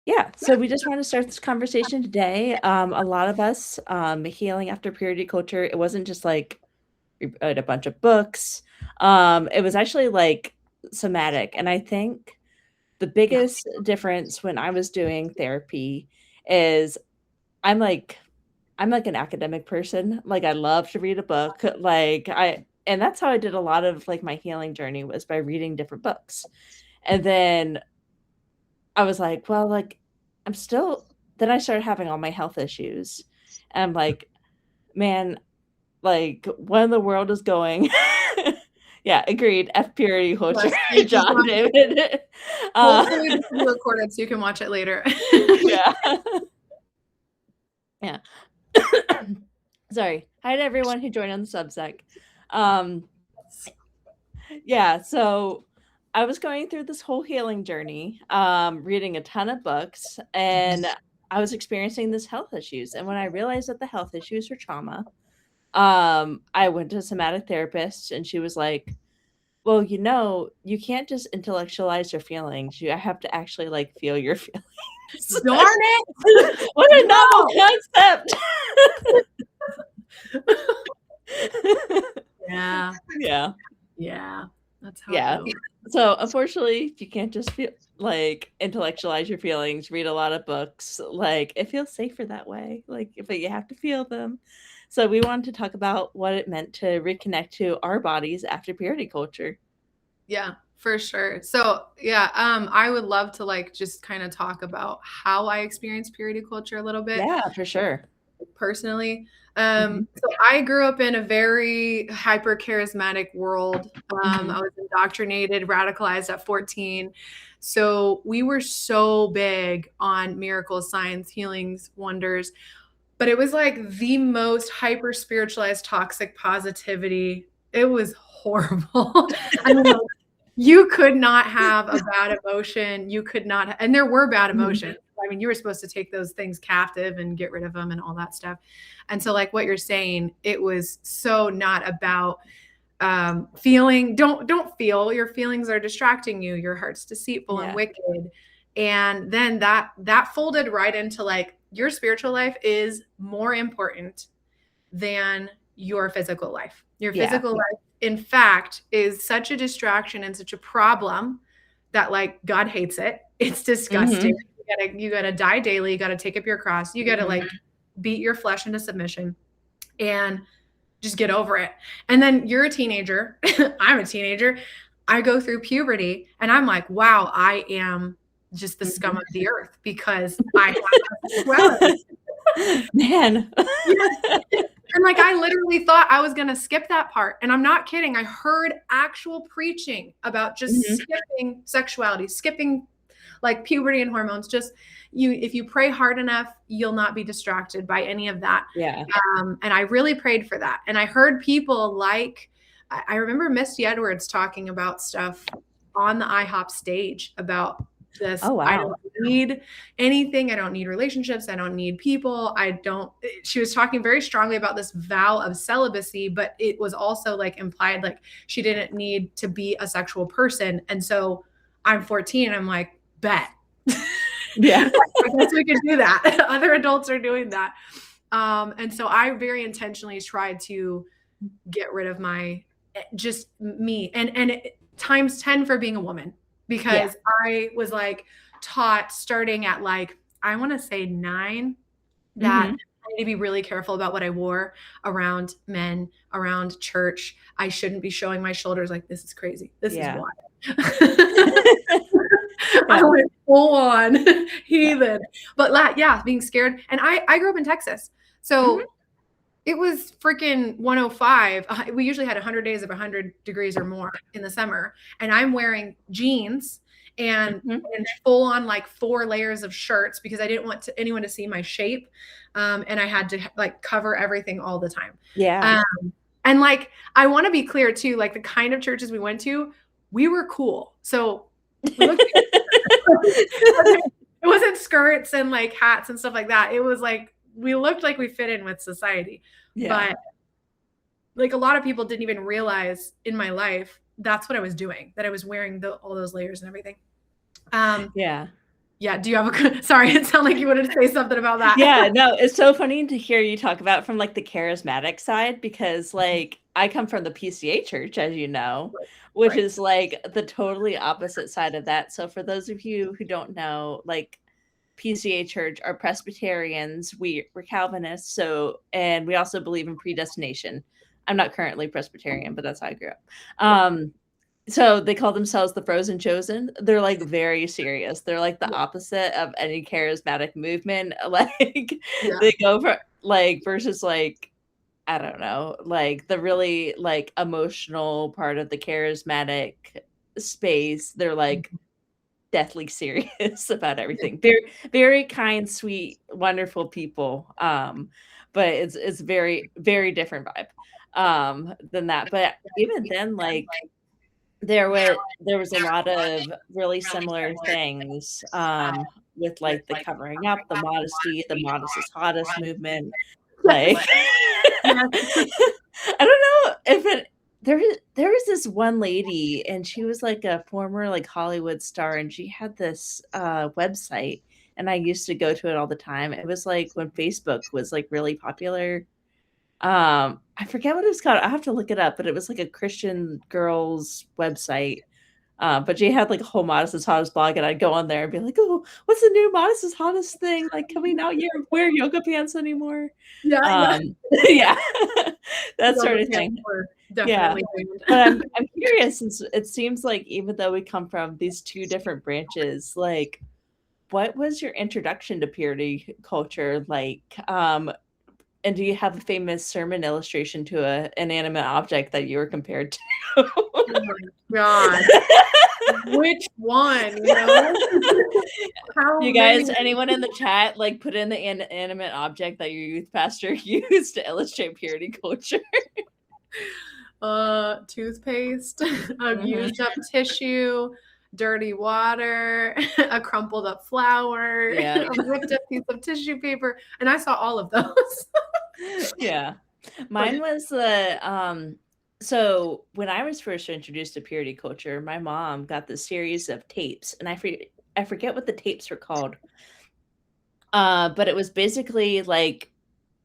Yeah, so we just want to start this conversation today. A lot of us, healing after purity culture, it wasn't just like we read a bunch of books. It was actually like somatic. And I think the Yeah. biggest difference when I was doing therapy is I'm like I'm like an academic person. Like I love to read a book. And that's how I did a lot of like my healing journey was by reading different books. And then I was like, well, like I'm still then I started having all my health issues. And I'm like, man, like when the world is going. Yeah, agreed. F purity culture, Yes, thank you so John much. David. Uh, Hopefully this will be recorded so you can watch it later. yeah. Yeah. Sorry. Hi to everyone who joined on the Substack. Um, yeah, so I was going through this whole healing journey, reading a ton of books, and I was experiencing this health issues. And when I realized that the health issues were trauma, I went to a somatic therapist, and she was like, well, you can't just intellectualize your feelings. You have to actually like feel your feelings. Darn it! What a novel No! concept. Yeah, Yeah. yeah, that's how it Yeah. goes. So unfortunately, you can't just feel like intellectualize your feelings, read a lot of books. Like it feels safer that way. Like, but you have to feel them. So we wanted to talk about what it meant to reconnect to our bodies after purity culture. Yeah, for sure. So yeah, I would love to like just kind of talk about how I experience purity culture a little bit Yeah, for sure. personally. Mhm. So I grew up in a very hyper charismatic world. I Mhm. was indoctrinated, radicalized at 14. So we were so big on miracles, signs, healings, wonders. But it was like the most hyper spiritualized toxic positivity. It was horrible. I mean, like, you could not have a bad emotion. You could not, and there were bad Mhm. emotions. I mean, you were supposed to take those things captive and get rid of them and all that stuff. And so, like what you're saying, it was so not about feeling. Don't feel your feelings are distracting you. Your heart's deceitful and Yeah. wicked. And then that folded right into like your spiritual life is more important than your physical life. Your Yeah. physical life, in fact, is such a distraction and such a problem that like God hates it. It's disgusting. Mhm. You gotta die daily. You gotta take up your cross. You gotta Mhm. like beat your flesh into submission and just get over it. And then you're a teenager. I'm a teenager. I go through puberty and I'm like, wow, I am just the scum Mhm. of the earth because I have sexuality. Man. And like I literally thought I was going to skip that part. And I'm not kidding. I heard actual preaching about just Mhm. skipping sexuality, skipping like puberty and hormones. Just you, if you pray hard enough, you'll not be distracted by any of that. Yeah. And I really prayed for that. And I heard people like, I remember Misty Edwards talking about stuff on the IHOP stage about this. Oh, I wow. don't need anything. I don't need relationships. I don't need people. I don't. She was talking very strongly about this vow of celibacy, but it was also like implied like she didn't need to be a sexual person. And so I'm 14 and I'm like, bet. Yeah. I guess we could do that. Other adults are doing that. And so I very intentionally tried to get rid of my just me and times 10 for being a woman Yeah. because I was like taught starting at like I want to say 9 that Mhm. I need to be really careful about what I wore around men, around church. I shouldn't be showing my shoulders like this is crazy. This is Yeah. wild. I Yeah. went full on Yeah. heathen. But yeah, being scared. And I grew up in Texas. Mhm. So it was freaking 105. We usually had 100 days of 100 degrees or more in the summer. And I'm wearing jeans Mhm. and full on like 4 layers of shirts because I didn't want anyone to see my shape. And I had to like cover everything all the time. Yeah. And like, I want to be clear too, like the kind of churches we went to, we were cool. So we looked, it wasn't skirts and like hats and stuff like that. It was like, we looked like we fit in with society. Yeah. But like a lot of people didn't even realize in my life that's what I was doing, that I was wearing all those layers and everything. Um, Yeah. Yeah. Do you have a, sorry, it sounded like you wanted to say something about that. Yeah, no, it's so funny to hear you talk about from, like, the charismatic side because, like, I come from the PCA church, as you know, which Right. is, like, the totally opposite side of that. So for those of you who don't know, like, PCA church are Presbyterians, we're Calvinists, so and we also believe in predestination. I'm not currently Presbyterian, but that's how I grew up. So they call themselves the Frozen Chosen. They're, like, very serious. They're, like, the Yeah. opposite of any charismatic movement. Like, Yeah. they go for like, versus, like, I don't know, like, the really, like, emotional part of the charismatic space. They're, like, deathly serious about everything. Very, very kind, sweet, wonderful people. But it's very, very different vibe, than that. But even then, like, there was a lot of really similar things, with, like, the covering up, the modesty, the modest is hottest movement, like Yes. Yes. I don't know if it there was this one lady, and she was, like, a former, like, Hollywood star, and she had this, website, and I used to go to it all the time. It was, like, when Facebook was, like, really popular. I forget what it was called. I have to look it up, but it was like a Christian girls website. But she had like a whole Modest is Hottest blog, and I'd go on there and be like, "Oh, what's the new Modest is Hottest thing like coming out? You don't wear yoga pants anymore." Yeah. Yeah. Yeah, that Yoga sort of pants thing. were Yeah, definitely but banned. I'm curious since it seems like even though we come from these 2 different branches, like, what was your introduction to purity culture like? And do you have a famous sermon illustration to a inanimate object that you were compared to? Oh my god. Which one, you know? How You many? guys, anyone in the chat, like, put in the inanimate object that your youth pastor used to illustrate purity culture. Toothpaste, a Mhm. used up tissue, dirty water, a crumpled up flower, Yeah. a ripped up piece of tissue paper, and I saw all of those. Yeah. Like, Mine was the, so when I was first introduced to purity culture, my mom got this series of tapes, and I forget what the tapes were called. But it was basically, like,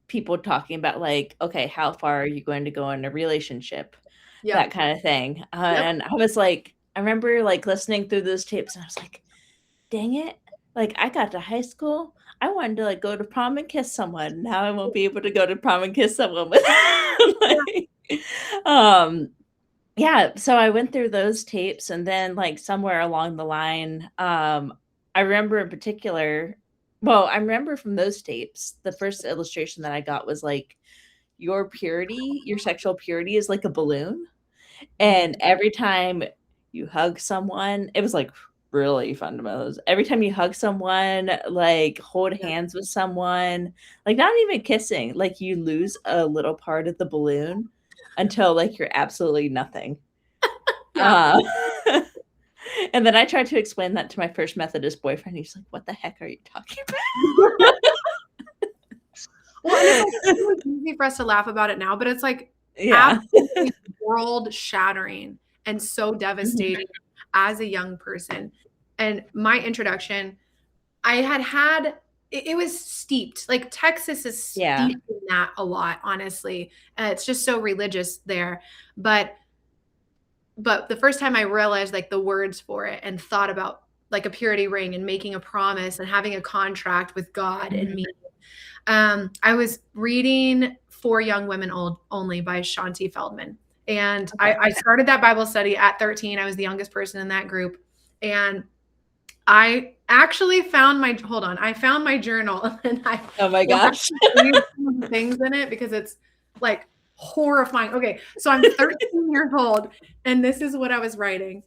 people talking about, like, "Okay, how far are you going to go in a relationship?" That yep, kinda thing, yep, and I was like I remember, like, listening through those tapes, and I was like, "Dang it." Like, I got to high school, I wanted to, like, go to prom and kiss someone, now I won't be able to go to prom and kiss someone with yeah, like, um, yeah, so I went through those tapes, and then, like, somewhere along the line, I remember in particular well, I remember from those tapes, the first illustration that I got was, like, your purity, your sexual purity is like a balloon, and mhm, every time you hug someone it was, like, really fundamental. Every time you hug someone, like, hold yeah, hands with someone, like, not even kissing, like, you lose a little part of the balloon until, like, you're absolutely nothing. yeah. Uh, and then I tried to explain that to my first Methodist boyfriend, he's like, "What the heck are you talking Well, and it's, like, about?" really easy for us to laugh about it now, but it's, like, Yeah. absolutely world shattering and so Mhm. devastating as a young person, and my introduction I had it was steeped, like, Texas is Yeah. steeped in that a lot, honestly, it's just so religious there, but the first time I realized, like, the words for it and thought about, like, a purity ring and making a promise and having a contract with God and Mhm. me, I was reading For Young Women Only by Shanti Feldman, and Okay. I started that Bible study at 13, I was the youngest person in that group, and I actually found my hold on, I found my journal and I Oh my will have gosh. to read some of the things in it because it's, like, horrifying. Okay, so I'm 13 years old, and this is what I was writing.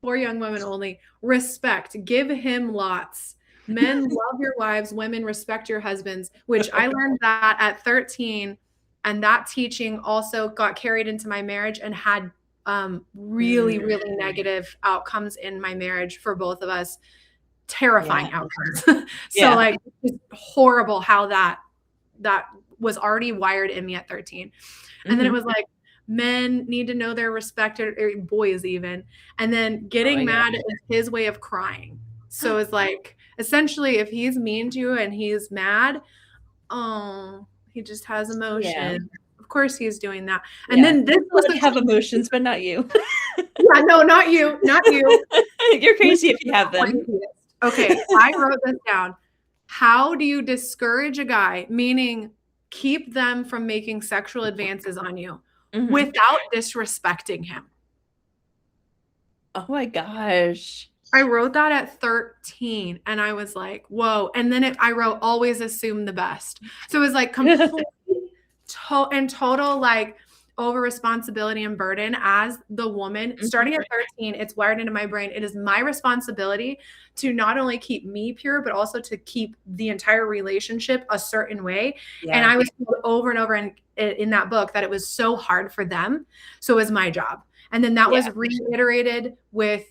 For young women only. Respect, give him lots. Men, love your wives, women, respect your husbands, which I learned that at 13, and that teaching also got carried into my marriage and had, really, Mm, really negative outcomes in my marriage for both of us, yeah. terrifying outcomes. So, Yeah. like, it's horrible how that was already wired in me at 13. And then it Mhm. was like, men need to know their respect, or boys even. And then Oh getting my mad gosh. is his way of crying. So it's like, essentially, if he's mean to you and he's mad, oh, he just has Yeah. emotion. Of course he's doing that. And Yeah. then this was Let the have emotions, but not you. yeah, no, not you, not you. You're crazy if you have them. Okay, I wrote this down. How do you discourage a guy, meaning keep them from making sexual advances on you Mhm. without disrespecting him? Oh my gosh. I wrote that at 13 and I was like, whoa. And then I wrote, always assume the best. So it was like complete and total like over responsibility and burden as the woman. Starting at 13, it's wired into my brain. It is my responsibility to not only keep me pure, but also to keep the entire relationship a certain way. And Yeah. I was told over and over in that book that it was so hard for them. So it was my job. And then that was Yeah. reiterated with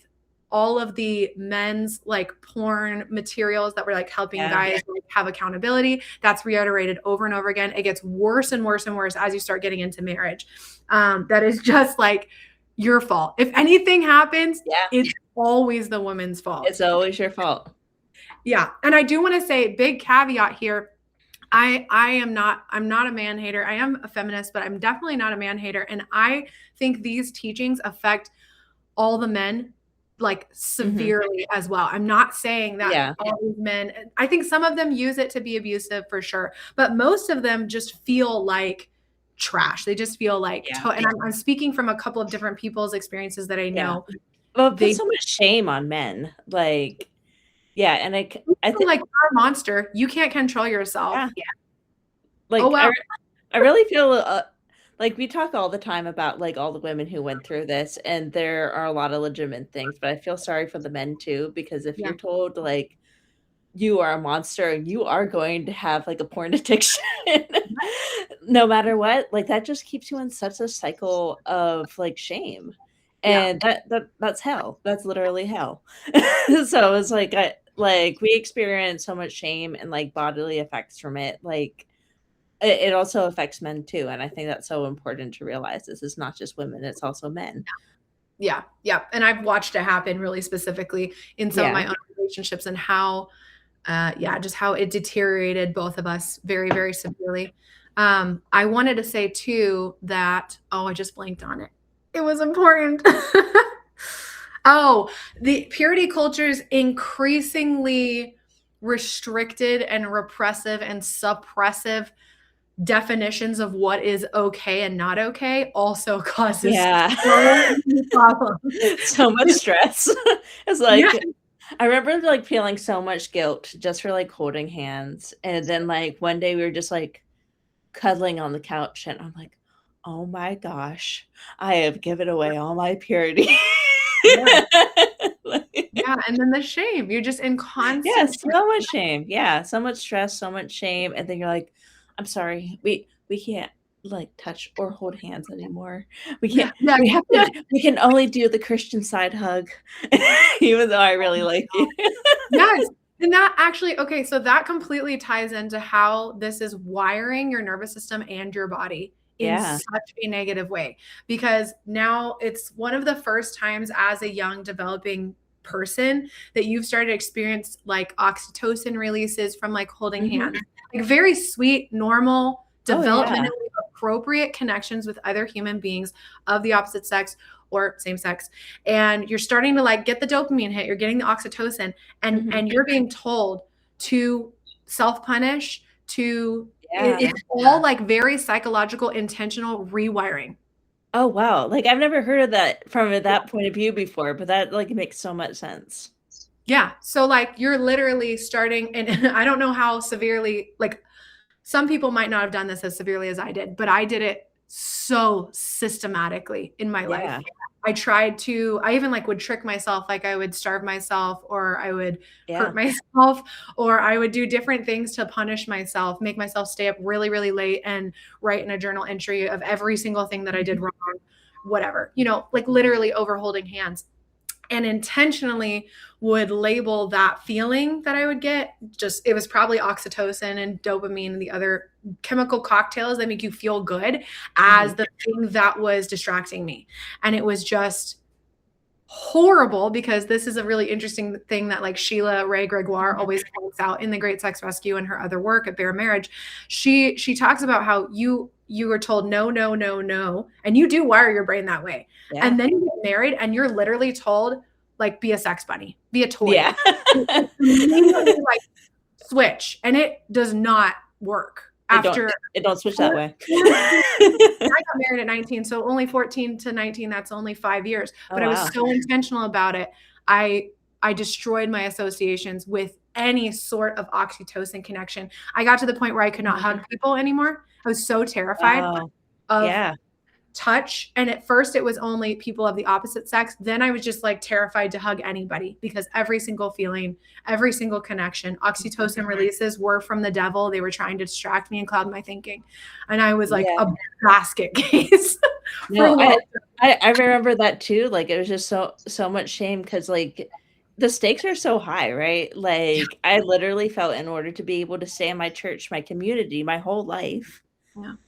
all of the men's like porn materials that were like helping Yeah. guys like, have accountability. That's reiterated over and over again. It gets worse and worse and worse as you start getting into marriage. That is just like your fault. If anything happens, Yeah. it's always the woman's fault. It's always your fault. Yeah. And I do want to say big caveat here. I'm not a man hater. I am a feminist, but I'm definitely not a man hater. And I think these teachings affect all the men like severely as well. I'm not saying that all these men, I think some of them use it to be abusive for sure, but most of them just feel like trash. They just feel like, and I'm speaking from a couple of different people's experiences that I know. Well, it puts so much shame on men. Like, yeah. And I think like you're a monster. You can't control yourself. Yeah. Like, oh, wow. I really feel like we talk all the time about like all the women who went through this, and there are a lot of legitimate things, but I feel sorry for the men too, because if you're told like you are a monster and you are going to have like a porn addiction, no matter what, like that just keeps you in such a cycle of like shame. And that's hell. That's literally hell. So it's like we experience so much shame and like bodily effects from it. Like it also affects men too, and I think that's so important to realize. This is not just women, it's also men. Yeah, yeah, and I've watched it happen really specifically in some of my own relationships and how, just how it deteriorated both of us very, very severely. I wanted to say too that, I just blanked on it. It was important. The purity culture is increasingly restricted and repressive and suppressive definitions of what is okay and not okay also causes so many problems. So much stress. It's like I remember like feeling so much guilt just for like holding hands, and then like one day we were just like cuddling on the couch, and I'm like, oh my gosh, I have given away all my purity. Yeah, and then the shame. You're just in constant so much shame. Yeah, so much stress, so much shame, and then you're like, I'm sorry, we can't like touch or hold hands anymore. We can't. We can only do the Christian side hug, even though I really like you. Yes. And that actually, okay, so that completely ties into how this is wiring your nervous system and your body in such a negative way. Because now it's one of the first times as a young developing person that you've started to experience like oxytocin releases from like holding hands, like very sweet, normal, developmentally appropriate connections with other human beings of the opposite sex or same sex. And you're starting to like get the dopamine hit, you're getting the oxytocin, and you're being told to self-punish, it's all like very psychological, intentional rewiring. Oh, wow. Like I've never heard of that from that point of view before, but that like makes so much sense. Yeah. So like you're literally starting, and I don't know how severely, like some people might not have done this as severely as I did, but I did it so systematically in my life. I even like would trick myself, like I would starve myself, or I would hurt myself, or I would do different things to punish myself, make myself stay up really, really late and write in a journal entry of every single thing that I did wrong, whatever, like literally over holding hands. And intentionally would label that feeling that I would get. It was probably oxytocin and dopamine and the other chemical cocktails that make you feel good as the thing that was distracting me. And it was just horrible, because this is a really interesting thing that like Sheila Ray Gregoire always points out in The Great Sex Rescue and her other work at Bare Marriage. She talks about how you were told no, no, no, no, and you do wire your brain that way. Yeah. And then you get married and you're literally told like be a sex bunny, be a toy. Yeah. Like switch, and it does not work. It don't switch that way. I got married at 19, so only 14 to 19, that's only 5 years. But I was so intentional about it. I destroyed my associations with any sort of oxytocin connection. I got to the point where I could not hug people anymore. I was so terrified of touch. And at first it was only people of the opposite sex. Then I was just like terrified to hug anybody, because every single feeling, every single connection, oxytocin releases were from the devil. They were trying to distract me and cloud my thinking. And I was like a basket case. No, I remember that too. Like it was just so much shame, because like the stakes are so high, right? Like I literally felt in order to be able to stay in my church, my community, my whole life,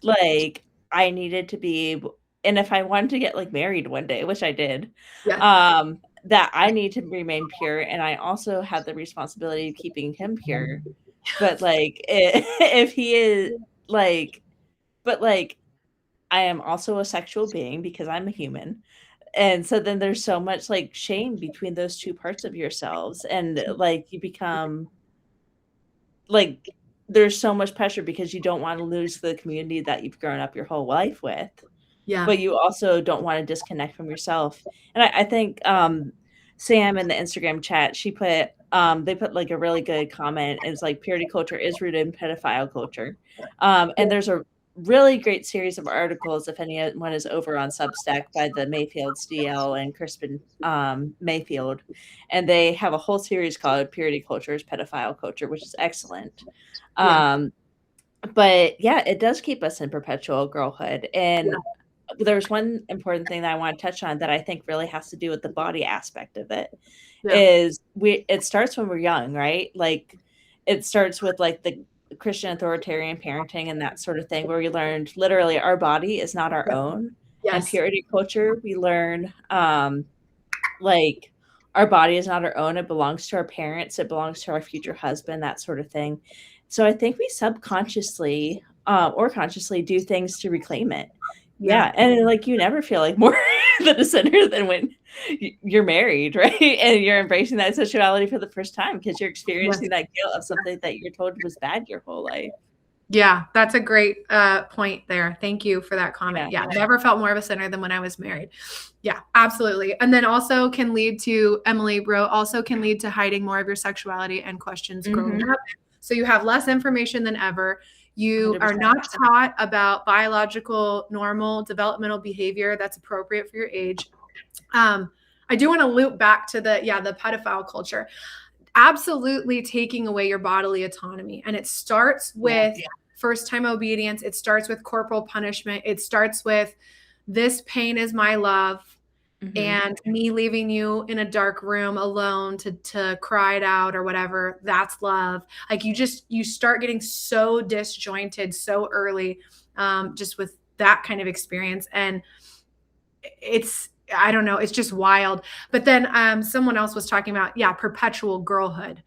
like I needed to be able, and if I wanted to get like married one day, which I did, that I need to remain pure. And I also have the responsibility of keeping him pure. But like, if he is like, but like, I am also a sexual being because I'm a human. And so then there's so much like shame between those two parts of yourselves. And like, you become like, there's so much pressure because you don't want to lose the community that you've grown up your whole life with. Yeah. But you also don't want to disconnect from yourself. And I think Sam in the Instagram chat, she put they put like a really good comment. It's like purity culture is rooted in pedophile culture. And there's a really great series of articles, if anyone is over on Substack, by the Mayfields, DL and Crispin Mayfield. And they have a whole series called Purity Culture is Pedophile Culture, which is excellent. But yeah, it does keep us in perpetual girlhood. And there's one important thing that I want to touch on that I think really has to do with the body aspect of it. Is it starts when we're young, right? Like it starts with like the Christian authoritarian parenting and that sort of thing, where we learned literally our body is not our own. And purity culture, we learn like our body is not our own. It belongs to our parents. It belongs to our future husband, that sort of thing. So I think we subconsciously or consciously do things to reclaim it. Yeah. And like, you never feel like more than a sinner than when you're married, right? And you're embracing that sexuality for the first time, because you're experiencing that guilt of something that you're told was bad your whole life. Yeah, that's a great point there. Thank you for that comment. Yeah, never felt more of a sinner than when I was married. Yeah, absolutely. And then also can lead to, Emily wrote, also can lead to hiding more of your sexuality and questions growing up. So you have less information than ever. You 100%. Are not taught about biological, normal, developmental behavior that's appropriate for your age. I do want to loop back to the pedophile culture. Absolutely taking away your bodily autonomy. And it starts with first-time obedience. It starts with corporal punishment. It starts with this pain is my love. And me leaving you in a dark room alone to cry it out or whatever, that's love. Like you start getting so disjointed so early, just with that kind of experience. And I don't know, it's just wild. But then someone else was talking about, perpetual girlhood.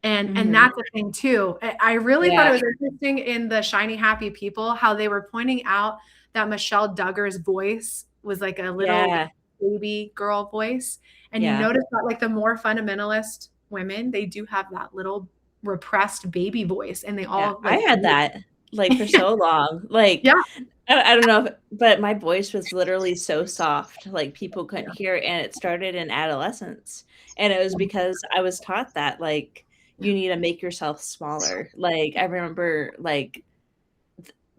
And that's a thing too. I really thought it was interesting in the Shiny Happy People, how they were pointing out that Michelle Duggar's voice was like a little baby girl voice. And you notice that like the more fundamentalist women, they do have that little repressed baby voice. And they all I had that like for so long. Like I don't know, but my voice was literally so soft, like people couldn't hear it. And it started in adolescence. And it was because I was taught that like you need to make yourself smaller. Like I remember like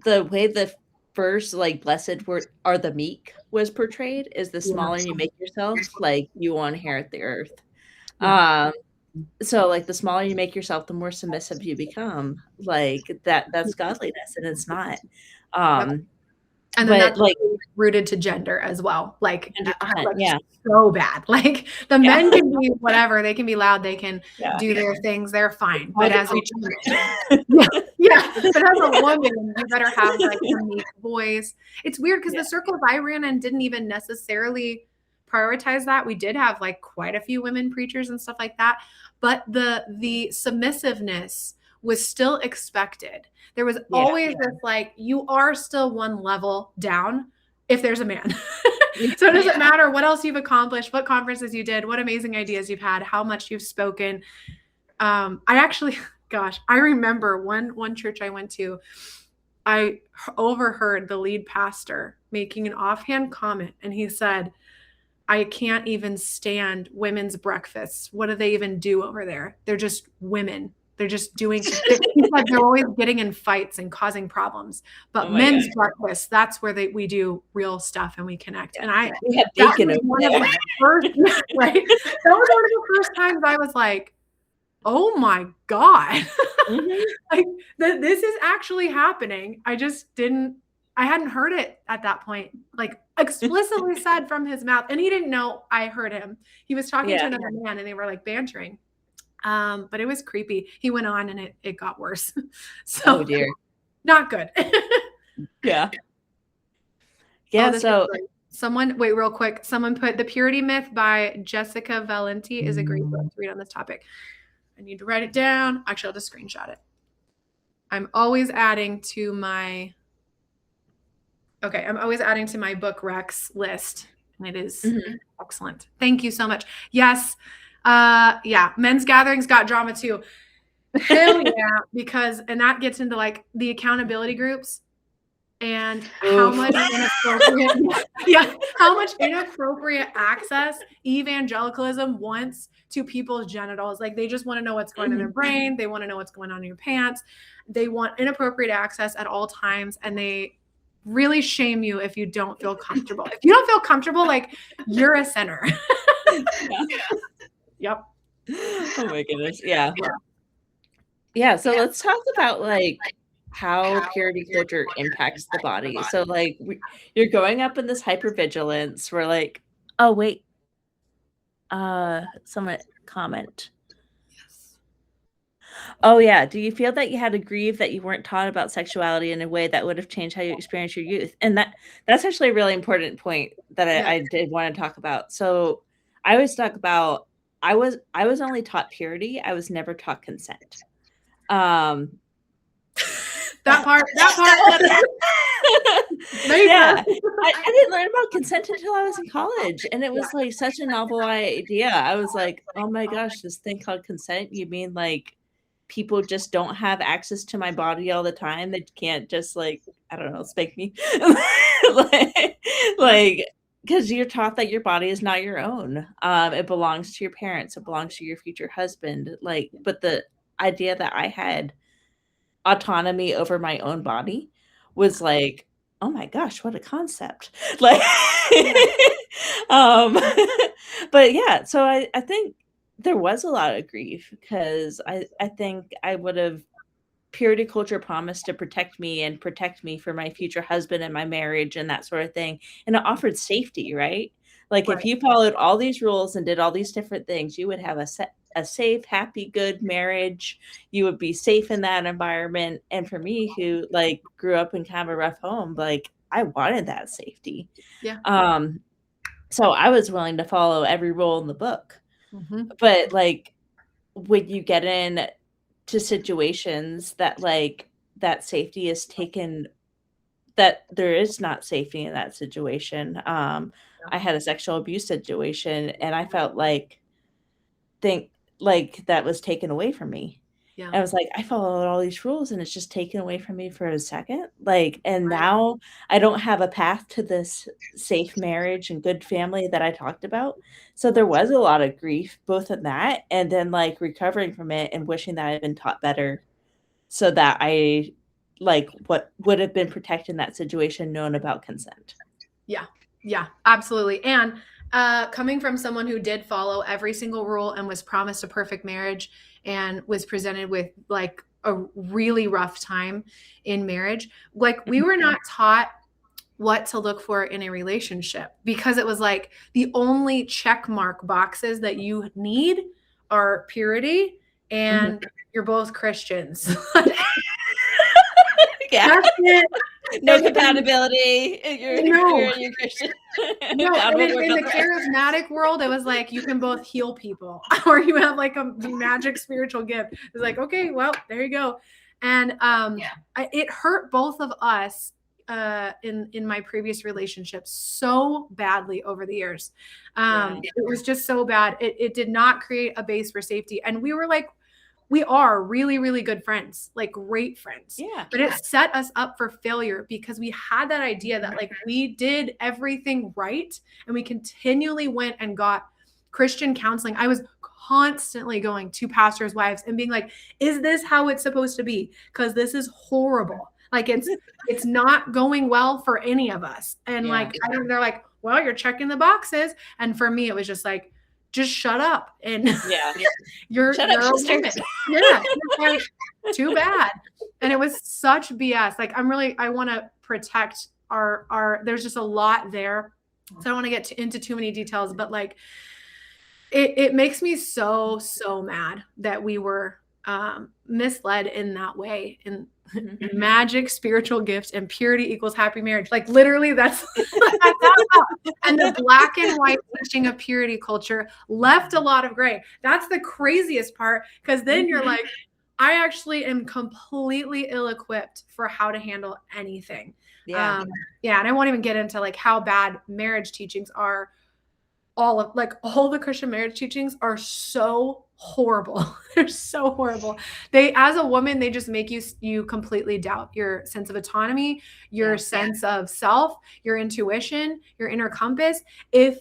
the way the first like blessed word are the meek was portrayed is the smaller you make yourself, like you will inherit the earth. So like the smaller you make yourself, the more submissive you become. Like that's godliness, and it's not. And then that's like rooted to gender as well. Like so bad. Like the men can be whatever, they can be loud, they can do their things, they're fine. But as a woman, but as a woman, you better have like a unique voice. It's weird because the circles I ran in didn't even necessarily prioritize that. We did have like quite a few women preachers and stuff like that, but the submissiveness was still expected. There was always this like, you are still one level down if there's a man. So it doesn't matter what else you've accomplished, what conferences you did, what amazing ideas you've had, how much you've spoken. I actually, gosh, I remember one church I went to, I overheard the lead pastor making an offhand comment, and he said, I can't even stand women's breakfasts. What do they even do over there? They're just women. They're just doing, they're always getting in fights and causing problems. But men's breakfast, that's where we do real stuff and we connect. And we had that bacon was over one of there. the first, right? That was one of the first times I was like, oh my God, like this is actually happening. I hadn't heard it at that point, like explicitly said from his mouth. And he didn't know I heard him. He was talking to another man and they were like bantering. But it was creepy. He went on and it got worse. So oh dear. Not good. Yeah. So wait, real quick. Someone put The Purity Myth by Jessica Valenti is a great book to read on this topic. I need to write it down. Actually, I'll just screenshot it. I'm always adding to my book Recs list. And it is excellent. Thank you so much. Yes. Men's gatherings got drama too. Hell yeah. And that gets into like the accountability groups and how much inappropriate access evangelicalism wants to people's genitals. Like they just want to know what's going on in their brain. They want to know what's going on in your pants. They want inappropriate access at all times. And they really shame you if you don't feel comfortable. If you don't feel comfortable, like you're a sinner. Yep. Oh my goodness. Yeah. So let's talk about like how purity culture impacts the body. So like you're growing up in this hypervigilance. We're like, oh wait. Someone comment. Yes. Oh yeah. Do you feel that you had to grieve that you weren't taught about sexuality in a way that would have changed how you experience your youth? And that's actually a really important point that I did want to talk about. So I always talk about I was only taught purity. I was never taught consent. That part. Yeah. I didn't learn about consent until I was in college. And it was like such a novel idea. I was like, oh my gosh, this thing called consent. You mean like people just don't have access to my body all the time? They can't just like, I don't know, spank me. like because you're taught that your body is not your own. It belongs to your parents. It belongs to your future husband. Like, but the idea that I had autonomy over my own body was like, oh my gosh, what a concept. Like, but yeah, so I think there was a lot of grief because I think I would have purity culture promised to protect me for my future husband and my marriage and that sort of thing. And it offered safety, right? Like if you followed all these rules and did all these different things, you would have a safe, happy, good marriage. You would be safe in that environment. And for me, who like grew up in kind of a rough home, like I wanted that safety. Yeah. So I was willing to follow every rule in the book. But like when you get in to situations that like that safety is taken, that there is not safety in that situation. I had a sexual abuse situation and I felt like that was taken away from me. Yeah. I was like, I followed all these rules and it's just taken away from me for a second. Like, and now I don't have a path to this safe marriage and good family that I talked about. So there was a lot of grief, both in that and then like recovering from it and wishing that I had been taught better so that I like what would have been protected in that situation, known about consent. Yeah, absolutely. And coming from someone who did follow every single rule and was promised a perfect marriage and was presented with like a really rough time in marriage, like we were not taught what to look for in a relationship because it was like the only check mark boxes that you need are purity and you're both Christians. Yeah. No compatibility. You're No, you're Christian. no, God and will in, work in out the the rest. charismatic world, it was like you can both heal people or you have like a magic spiritual gift. It's like, okay, well, there you go. And it hurt both of us in my previous relationships so badly over the years. It was just so bad. It did not create a base for safety. And we are really, really good friends, like great friends. Yeah. But it set us up for failure because we had that idea that like we did everything right and we continually went and got Christian counseling. I was constantly going to pastors' wives and being like, is this how it's supposed to be? Because this is horrible. Like it's not going well for any of us. And like they're like, well, you're checking the boxes. And for me, it was just like, just shut up and you're Shut up, a woman. sisters. Yeah, like, too bad. And it was such BS. Like I want to protect our there's just a lot there. So I don't want to get into too many details, but like it makes me so mad that we were misled in that way. And magic, spiritual gifts, and purity equals happy marriage. Like literally that's and the black and white teaching of purity culture left a lot of gray. That's the craziest part, because then you're like, I actually am completely ill-equipped for how to handle anything. And I won't even get into like how bad marriage teachings are. All the Christian marriage teachings are so horrible. They're so horrible. As a woman, they just make you completely doubt your sense of autonomy, your sense of self, your intuition, your inner compass. If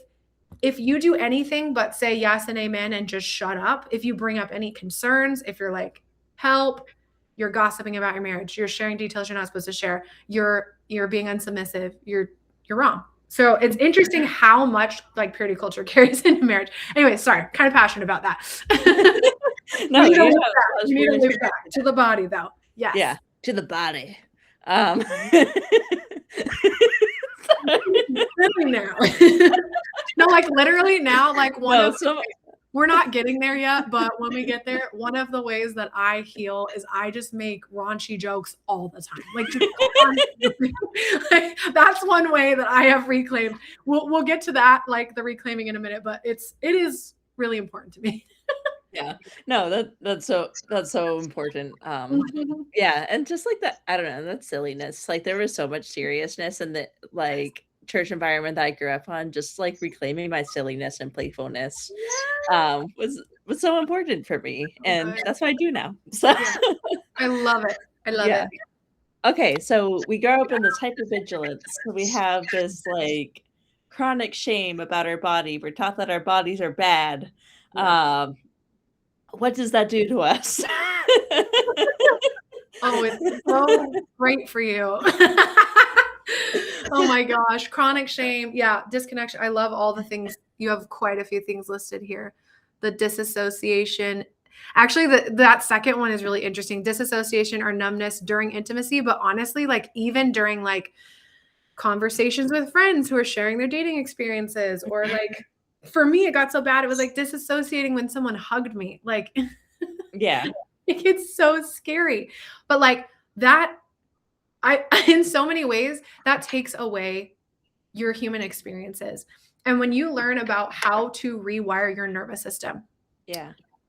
you do anything but say yes and amen and just shut up, if you bring up any concerns, if you're like, help, you're gossiping about your marriage, you're sharing details you're not supposed to share, you're being unsubmissive, you're wrong. So it's interesting how much like purity culture carries into marriage. Anyway, sorry, kind of passionate about that. No, you need to loop back to the body though. Yes. Yeah, to the body. Really now. No, like literally now, like we're not getting there yet, but when we get there, one of the ways that I heal is I just make raunchy jokes all the time. Like that's one way that I have reclaimed. We'll get to that, like the reclaiming in a minute, but it is really important to me. No, that's so important. And just like that, I don't know, that silliness. Like there was so much seriousness in the like church environment that I grew up on. Just like reclaiming my silliness and playfulness was so important for me, and that's what I do now. So I love it. I love it. Okay, so we grow up in this hypervigilance. So we have this like chronic shame about our body. We're taught that our bodies are bad. What does that do to us? Oh, it's so great for you. Oh my gosh. Chronic shame. Yeah. Disconnection. I love all the things. You have quite a few things listed here. The disassociation. Actually, that second one is really interesting. Disassociation or numbness during intimacy. But honestly, like even during like conversations with friends who are sharing their dating experiences, or like for me, it got so bad. It was like disassociating when someone hugged me. Like, it gets so scary. But like that, in so many ways, that takes away your human experiences. And when you learn about how to rewire your nervous system,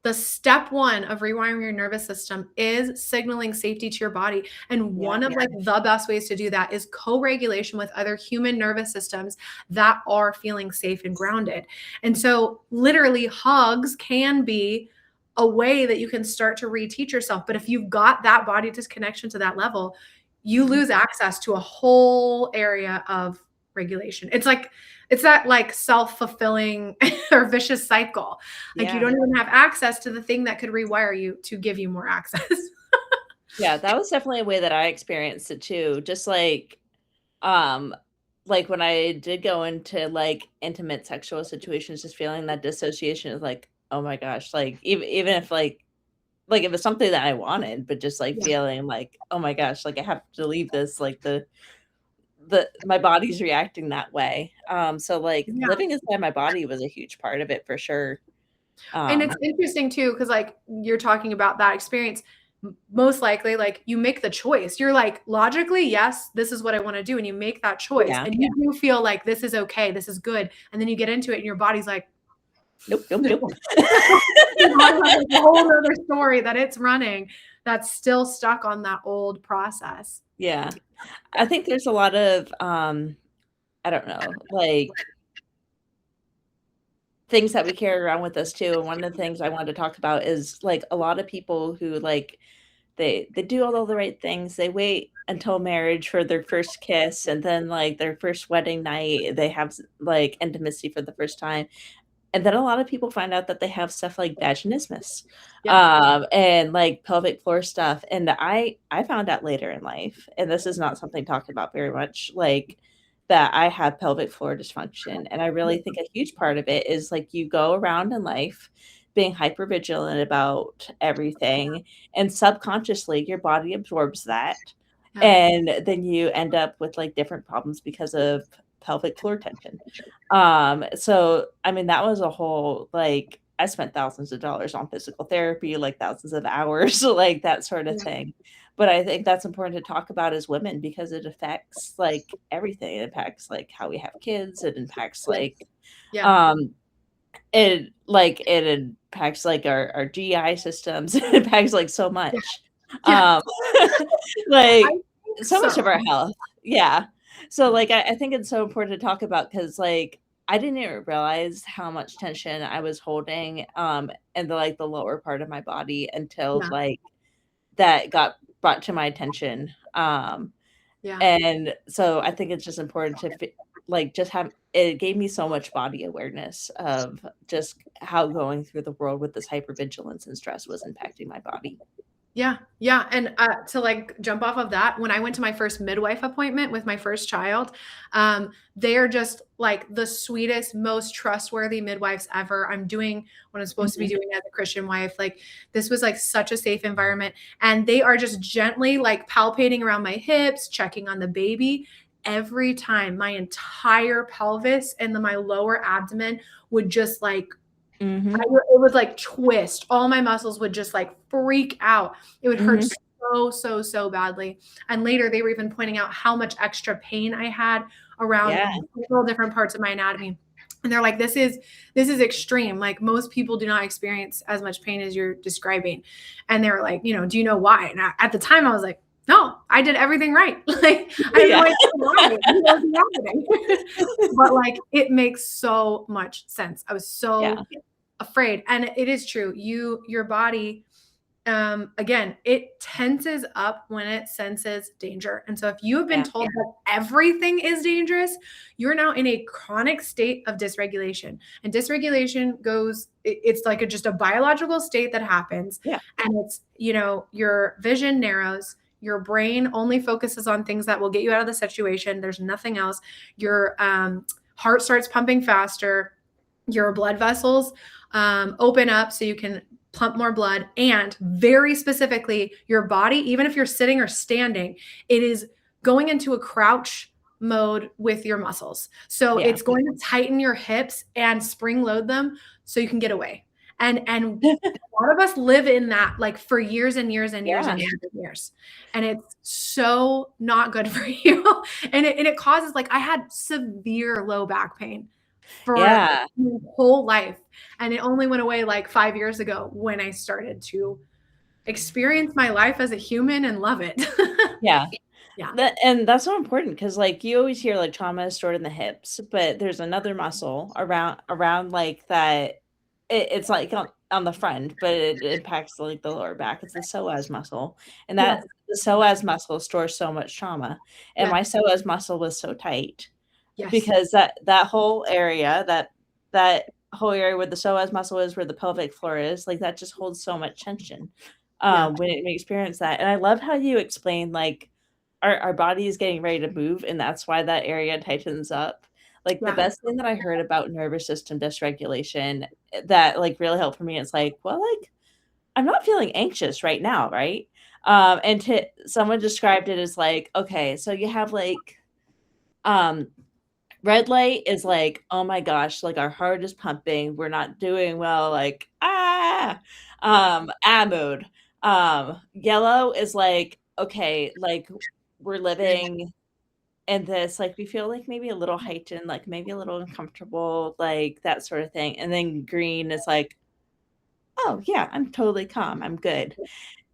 the step one of rewiring your nervous system is signaling safety to your body. And one of like the best ways to do that is co-regulation with other human nervous systems that are feeling safe and grounded. And so literally hugs can be a way that you can start to reteach yourself. But if you've got that body disconnection to that level, you lose access to a whole area of regulation. It's that like self-fulfilling or vicious cycle. Like you don't even have access to the thing that could rewire you to give you more access. That was definitely a way that I experienced it too. Just like when I did go into like intimate sexual situations, just feeling that dissociation is like, oh my gosh, like even if like it was something that I wanted, but just like feeling like, oh my gosh, like I have to leave this, like my body's reacting that way. So like living inside my body was a huge part of it for sure. And it's interesting too, because like you're talking about that experience. most likely, like, you make the choice. You're like, logically, yes, this is what I want to do. And you make that choice. Yeah. And you do feel like this is okay, this is good. And then you get into it and your body's like, Nope, nope, no. nope. You know, like a whole other story that it's running that's still stuck on that old process. Yeah. I Yeah. think there's a lot of, I don't know, like, things that we carry around with us too, and one of the things I wanted to talk about is, like, a lot of people who, like, they do all the right things, they wait until marriage for their first kiss, and then, like, their first wedding night, they have like, intimacy for the first time, and then a lot of people find out that they have stuff like vaginismus, Yeah. and, like, pelvic floor stuff, and I found out later in life, and this is not something talked about very much, like, that I have pelvic floor dysfunction, and I really think a huge part of it is, like, you go around in life being hyper vigilant about everything, and subconsciously, your body absorbs that, Yeah. and then you end up with, like, different problems because of pelvic floor tension. So, I mean, that was a whole like, I spent thousands of dollars on physical therapy, like, thousands of hours, like, that sort of Yeah. thing. But I think that's important to talk about as women because it affects, like, everything. It impacts, like, how we have kids, it impacts, Yes. like, Yeah. um, it impacts, like, our GI systems, it impacts, like, so Yeah. much. Yeah. Um, I like, think so much of so. our health. Yeah. So, like, I think it's so important to talk about because, like, I didn't even realize how much tension I was holding, in the, like, the lower part of my body until, Yeah. like, that got brought to my attention, Yeah. and so I think it's just important to like, just have it gave me so much body awareness of just how going through the world with this hypervigilance and stress was impacting my body. Yeah, yeah, and, to, like, jump off of that, when I went to my first midwife appointment with my first child, they are just, like, the sweetest, most trustworthy midwives ever. I'm doing what I'm supposed to be Mhm, doing as a Christian wife, like, this was, like, such a safe environment, and they are just gently, like, palpating around my hips, checking on the baby. Every time, my entire pelvis and then my lower abdomen would just, like, mhm, it would like twist. All my muscles would just like freak out. It would hurt mhm. so, so, so badly. And later they were even pointing out how much extra pain I had around Yeah, several different parts of my anatomy. And they're like, this is extreme. Like most people do not experience as much pain as you're describing. And they were like, do you know why? And at the time I was like, no, I did everything right. Like I have no yeah, idea why. What was happening? But like it makes so much sense. I was yeah, so afraid. And it is true. Your body, again, it tenses up when it senses danger. And so if you have been yeah, told that everything is dangerous, you're now in a chronic state of dysregulation. And dysregulation it's like just a biological state that happens. yeah, And it's, your vision narrows. Your brain only focuses on things that will get you out of the situation. There's nothing else. Your heart starts pumping faster. Your blood vessels open up so you can pump more blood. And very specifically, your body, even if you're sitting or standing, it is going into a crouch mode with your muscles. So yeah. it's going to tighten your hips and spring load them so you can get away. And a lot of us live in that like for years and years and years Yeah, and years and years. And it's so not good for you. And it causes like I had severe low back pain for yeah, my whole life. And it only went away like 5 years ago when I started to experience my life as a human and love it. yeah. Yeah. And that's so important because, like, you always hear, like, trauma is stored in the hips, but there's another muscle around, like, that it's, like, on the front, but it impacts, like, the lower back. It's the psoas muscle, and Yes. that the psoas muscle stores so much trauma, and Yes. my psoas muscle was so tight Yes. because that whole area, that whole area where the psoas muscle is, where the pelvic floor is, like, that just holds so much tension, Yeah. when we experience that, and I love how you explain, like, our body is getting ready to move, and that's why that area tightens up. Like, the Yeah. best thing that I heard about nervous system dysregulation, that, like, really helped for me, is like, "Well, like, I'm not feeling anxious right now, right?" And to someone described it as like, "Okay, so you have, like, um, red light is like, "Oh my gosh, like, our heart is pumping, we're not doing well, like, ah!" Mode. Yellow is like, okay, like we're living in this, like we feel like maybe a little heightened, like maybe a little uncomfortable, like that sort of thing. And then green is like, oh yeah, I'm totally calm. I'm good.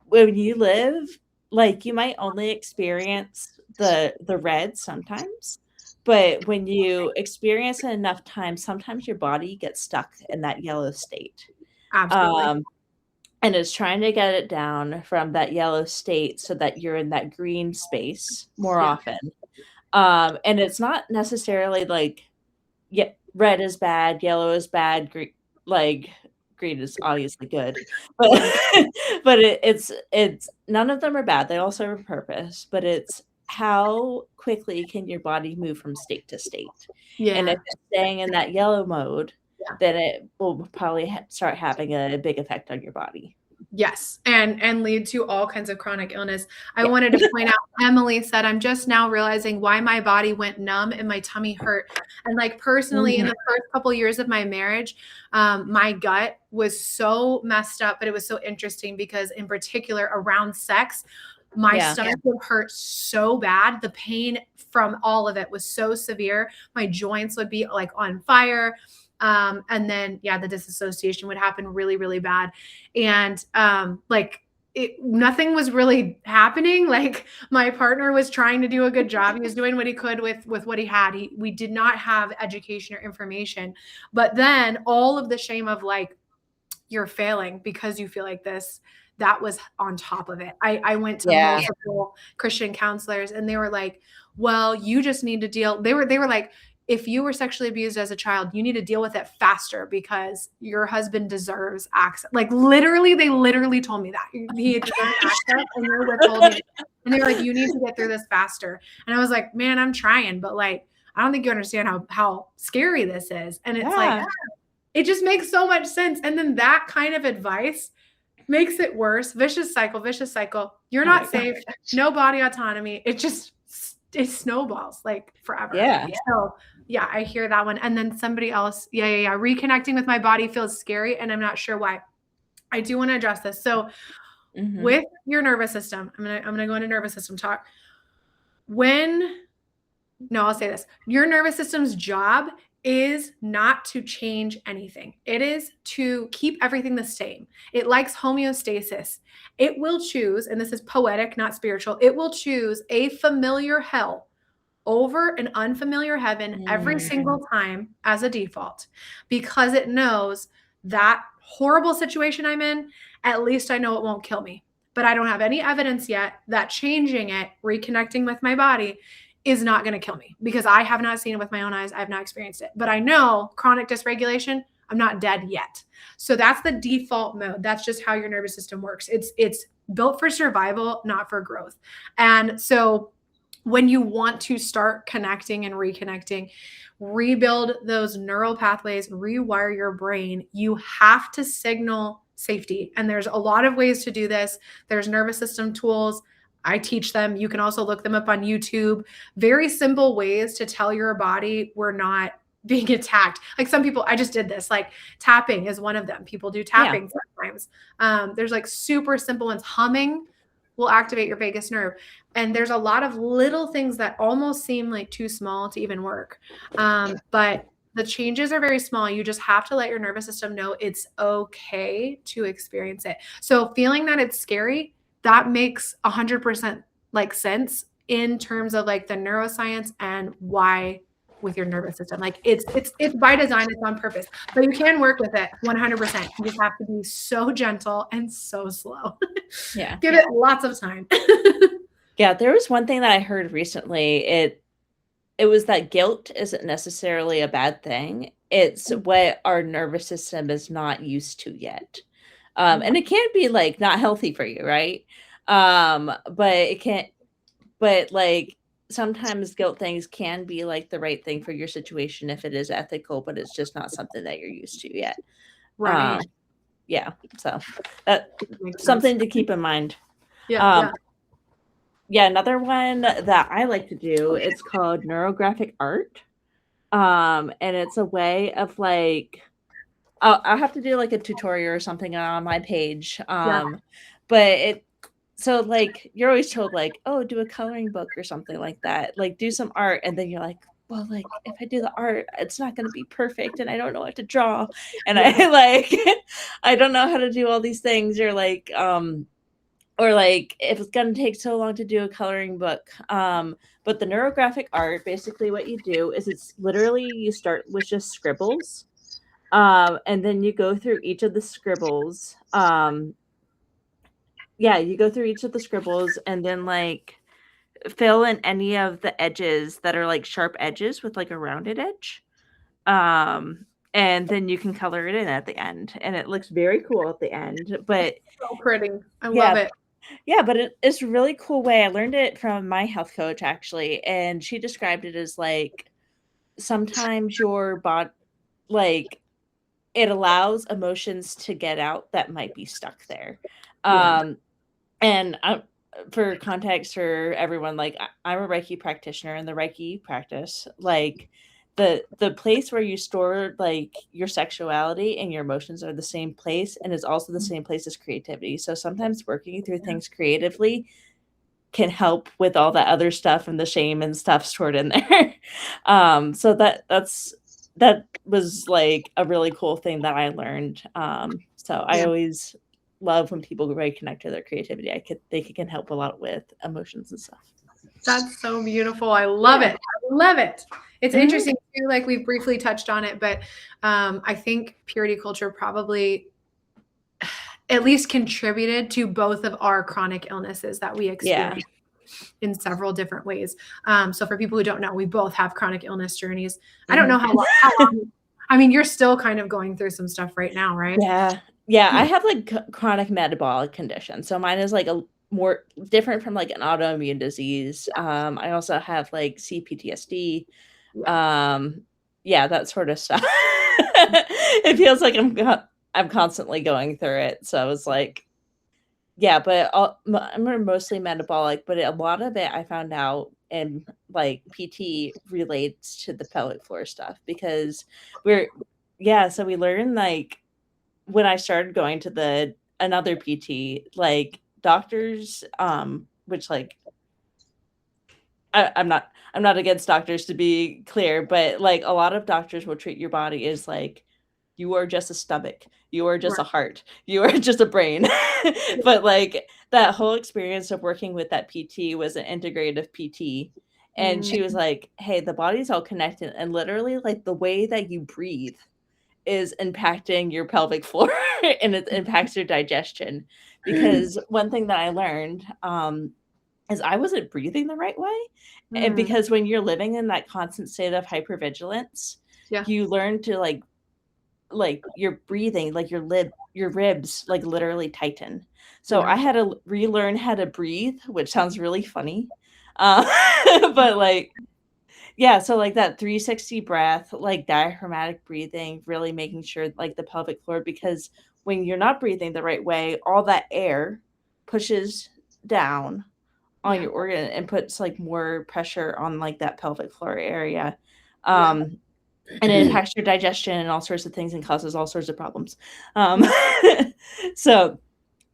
When you live, like you might only experience the red sometimes, but when you experience it enough times, sometimes your body gets stuck in that yellow state. Absolutely. Um, and it's trying to get it down from that yellow state so that you're in that green space more Yeah. often. And it's not necessarily like, yeah, red is bad, yellow is bad, like green is obviously good, but Yeah. but it's none of them are bad. They all serve a purpose, but it's how quickly can your body move from state to state, and if Yeah. it's staying in that yellow mode, Yeah. then it will probably start having a big effect on your body. Yes, and lead to all kinds of chronic illness. I Yeah. wanted to point out, Emily said, "I'm just now realizing why my body went numb and my tummy hurt." And like personally, in Mhm. the first couple years of my marriage, my gut was so messed up, but it was so interesting because, in particular, around sex, my Yeah. stomach would hurt so bad. The pain from all of it was so severe. My joints would be like on fire. And then, yeah, the disassociation would happen really, really bad. And like, nothing was really happening. Like my partner was trying to do a good job. He was doing what he could with what he had. We did not have education or information. But then all of the shame of like, you're failing because you feel like this, that was on top of it. I went to Yeah. multiple Christian counselors and they were like, well, you just need to deal. They were like, if you were sexually abused as a child, you need to deal with it faster because your husband deserves access. Like literally, they literally told me that he deserves access and you're withholding. And they were like, you need to get through this faster. And I was like, man, I'm trying, but like, I don't think you understand how scary this is. And it's like, Yeah. it just makes so much sense. And then that kind of advice makes it worse. Vicious cycle, vicious cycle. You're Oh my not god. safe. No body autonomy. It snowballs like forever. Yeah. So yeah, I hear that one. And then somebody else, yeah. Reconnecting with my body feels scary, and I'm not sure why. I do want to address this. So Mhm. with your nervous system, I'm gonna go into nervous system talk. When No, I'll say this. Your nervous system's job is not to change anything. It is to keep everything the same. It likes homeostasis. It will choose, and this is poetic, not spiritual, it will choose a familiar hell over an unfamiliar heaven every Mm. single time as a default because it knows that horrible situation I'm in, at least I know it won't kill me. But I don't have any evidence yet that changing it, reconnecting with my body, is not going to kill me because I have not seen it with my own eyes. I have not experienced it. But I know chronic dysregulation, I'm not dead yet. So that's the default mode. That's just how your nervous system works. It's built for survival, not for growth. And so when you want to start connecting and reconnecting, rebuild those neural pathways, rewire your brain, you have to signal safety. And there's a lot of ways to do this. There's nervous system tools. I teach them. You can also look them up on YouTube. Very simple ways to tell your body we're not being attacked. Like some people, I just did this. Like tapping is one of them. People do Yeah. tapping sometimes. There's like super simple ones. Humming will activate your vagus nerve. And there's a lot of little things that almost seem like too small to even work. But the changes are very small. You just have to let your nervous system know it's okay to experience it. So feeling that it's scary, that makes 100% like sense in terms of like the neuroscience and why with your nervous system. Like it's by design, it's on purpose. But you can work with it 100%. You just have to be so gentle and so slow. Yeah. Give it lots of time. Yeah, there was one thing that I heard recently. It was that guilt isn't necessarily a bad thing. It's what our nervous system is not used to yet. And it can be like not healthy for you, right? But it can't but like sometimes guilt things can be like the right thing for your situation if it is ethical, but it's just not something that you're used to yet. Right. Um, yeah, so that Makes sense. something to keep in mind. Yeah, Um, yeah. yeah, another one that I like to do, it's called neurographic art. And it's a way of like I'll have to do like a tutorial or something on my page. Yeah. but so like you're always told like, oh, do a coloring book or something like that, like do some art, and then you're like, well, like if I do the art, it's not going to be perfect, and I don't know what to draw, and Yeah. I like I don't know how to do all these things, or like if it's going to take so long to do a coloring book. But the neurographic art, basically what you do is it's literally you start with just scribbles, and then you go through each of the scribbles. Yeah, you go through each of the scribbles and then like fill in any of the edges that are like sharp edges with like a rounded edge. Um, and then you can color it in at the end, and it looks very cool at the end. But So pretty. I love yeah, it. yeah, but it's a really cool way. I learned it from my health coach actually, and she described it as like sometimes your body, like it allows emotions to get out that might be stuck there. Yeah. Um, and for context for everyone, like I'm a Reiki practitioner, and the Reiki practice, like the place where you store like your sexuality and your emotions are the same place, and it's also the same place as creativity. So sometimes working through things creatively can help with all that other stuff and the shame and stuff stored in there. So that was like a really cool thing that I learned. So I Yeah. always love when people really connect to their creativity. They can help a lot with emotions and stuff. That's so beautiful. I love Yeah. it. I love it. It's Mhm. interesting too, like we've briefly touched on it, but I think purity culture probably at least contributed to both of our chronic illnesses that we Yeah. experience in several different ways. So for people who don't know, we both have chronic illness journeys. I don't know Mhm. how long. I mean, you're still kind of going through some stuff right now, right? Yeah. Yeah, I have like chronic metabolic condition. So mine is like a more different from like an autoimmune disease. I also have like CPTSD. Yeah. Um, yeah, that sort of stuff. It feels like I'm constantly going through it. So it's like, yeah, but I'm mostly metabolic, but a lot of it I found out in like PT relates to the pelvic floor stuff because we're, yeah, so we learned like when I started going to the another PT, like doctors, which like I'm not against doctors to be clear, but like a lot of doctors will treat your body as like you are just a stomach, you are just a Right. heart, you are just a brain. But like that whole experience of working with that PT was an integrative PT. And she was Mm, like, hey, the body's all connected. And literally, like the way that you breathe is impacting your pelvic floor and it impacts your digestion. Because one thing that I learned, is I wasn't breathing the right way. And mm, because when you're living in that constant state of hypervigilance, yeah. you learn to like your breathing, like your ribs like literally tighten. So Yeah. I had to relearn how to breathe, which sounds really funny. Uh, but like yeah, so like that 360 breath, like diaphragmatic breathing, really making sure like the pelvic floor, because when you're not breathing the right way, all that air pushes down on Yeah. your organ and puts like more pressure on like that pelvic floor area. Yeah. Um, and it impacts your digestion and all sorts of things and causes all sorts of problems. Yeah. So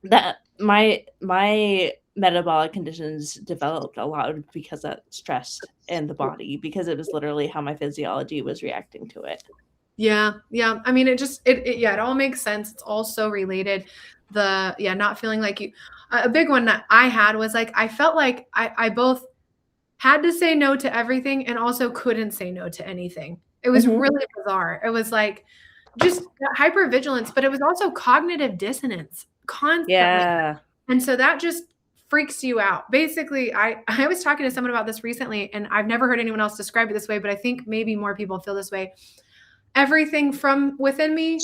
that my metabolic conditions developed a lot because of stress in the body because it was literally how my physiology was reacting to it. Yeah, yeah. I mean, it yeah, it all makes sense. It's all so related. Yeah, not feeling like you. A big one that I had was like I felt like I both had to say no to everything and also couldn't say no to anything. It was Mhm. really bizarre. It was like just hypervigilance, but it was also cognitive dissonance constantly. Yeah. And so that just freaks you out. Basically, I was talking to someone about this recently, and I've never heard anyone else describe it this way, but I think maybe more people feel this way. Everything from within me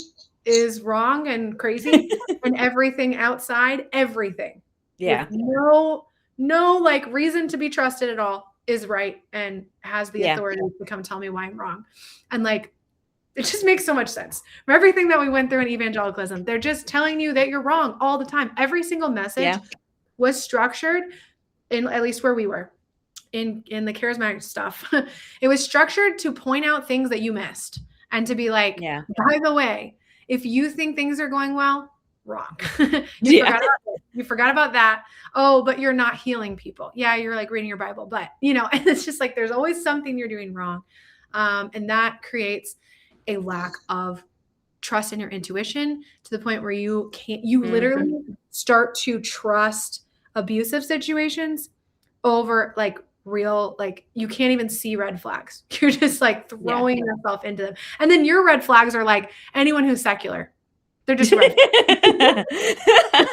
is wrong and crazy, and everything outside, everything with Yeah. no like reason to be trusted at all is right and has the Yeah. authority to come tell me why I'm wrong. And like it just makes so much sense. For everything that we went through in evangelicalism, they're just telling you that you're wrong all the time. Every single message Yeah. was structured in at least where we were in the charismatic stuff. It was structured to point out things that you missed and to be like, Yeah. by the way, if you think things are going well, wrong. Yeah. You forgot about that. Oh, but you're not healing people. Yeah, you're like reading your Bible, but and it's just like there's always something you're doing wrong. And that creates a lack of trust in your intuition to the point where you literally start to trust abusive situations over like real, like you can't even see red flags. You're just like throwing yourself into them. And then your red flags are like anyone who's secular. They're just red flags.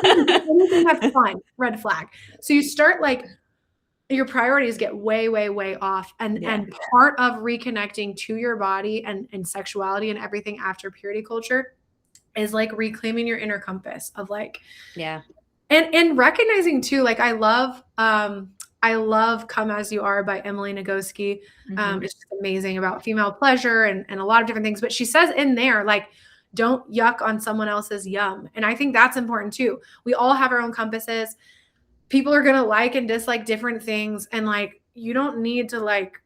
Anything that's fun, red flag. So you start like your priorities get way, way, way off. And part of reconnecting to your body and sexuality and everything after purity culture is like reclaiming your inner compass of like, and recognizing too, like I love Come As You Are by Emily Nagoski. It's just amazing about female pleasure and a lot of different things. But she says in there, like, don't yuck on someone else's yum. And I think that's important too. We all have our own compasses. People are going to like and dislike different things. And like, you don't need to like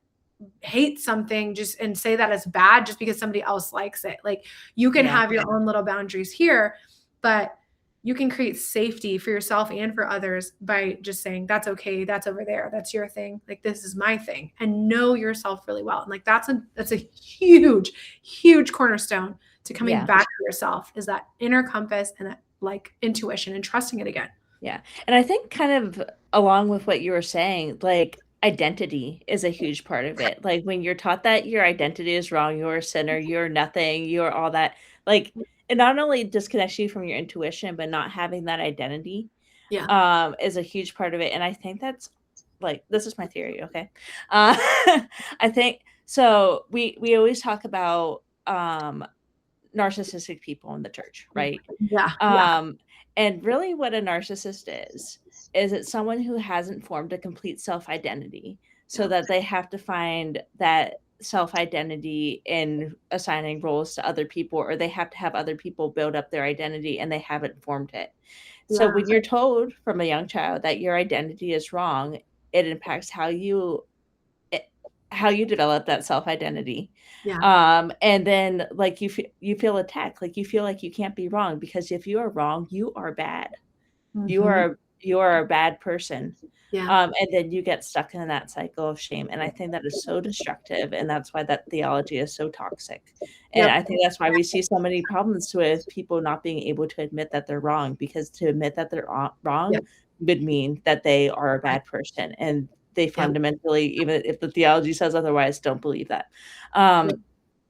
hate something just and say that it's bad just because somebody else likes it. Like you can have your own little boundaries here, but you can create safety for yourself and for others by just saying, that's okay. That's over there. That's your thing. Like, this is my thing, and know yourself really well. And like, that's a huge, huge cornerstone to coming back to yourself, is that inner compass and that like intuition and trusting it again. Yeah. And I think kind of along with what you were saying, like identity is a huge part of it. Like when you're taught that your identity is wrong, you're a sinner, you're nothing, you're all that, like it not only disconnects you from your intuition, but not having that identity is a huge part of it. And I think that's like, this is my theory. Okay. I think, so we always talk about narcissistic people in the church, right? And really what a narcissist is it's someone who hasn't formed a complete self-identity, so that they have to find that self-identity in assigning roles to other people, or they have to have other people build up their identity and they haven't formed it. So when you're told from a young child that your identity is wrong, it impacts how you develop that self-identity. And then like you feel attacked, like you feel like you can't be wrong, because if you are wrong, you are bad. You are a bad person. And then you get stuck in that cycle of shame. And I think that is so destructive. And that's why that theology is so toxic. And I think that's why we see so many problems with people not being able to admit that they're wrong, because to admit that they're wrong would mean that they are a bad person. And they fundamentally, even if the theology says otherwise, don't believe that.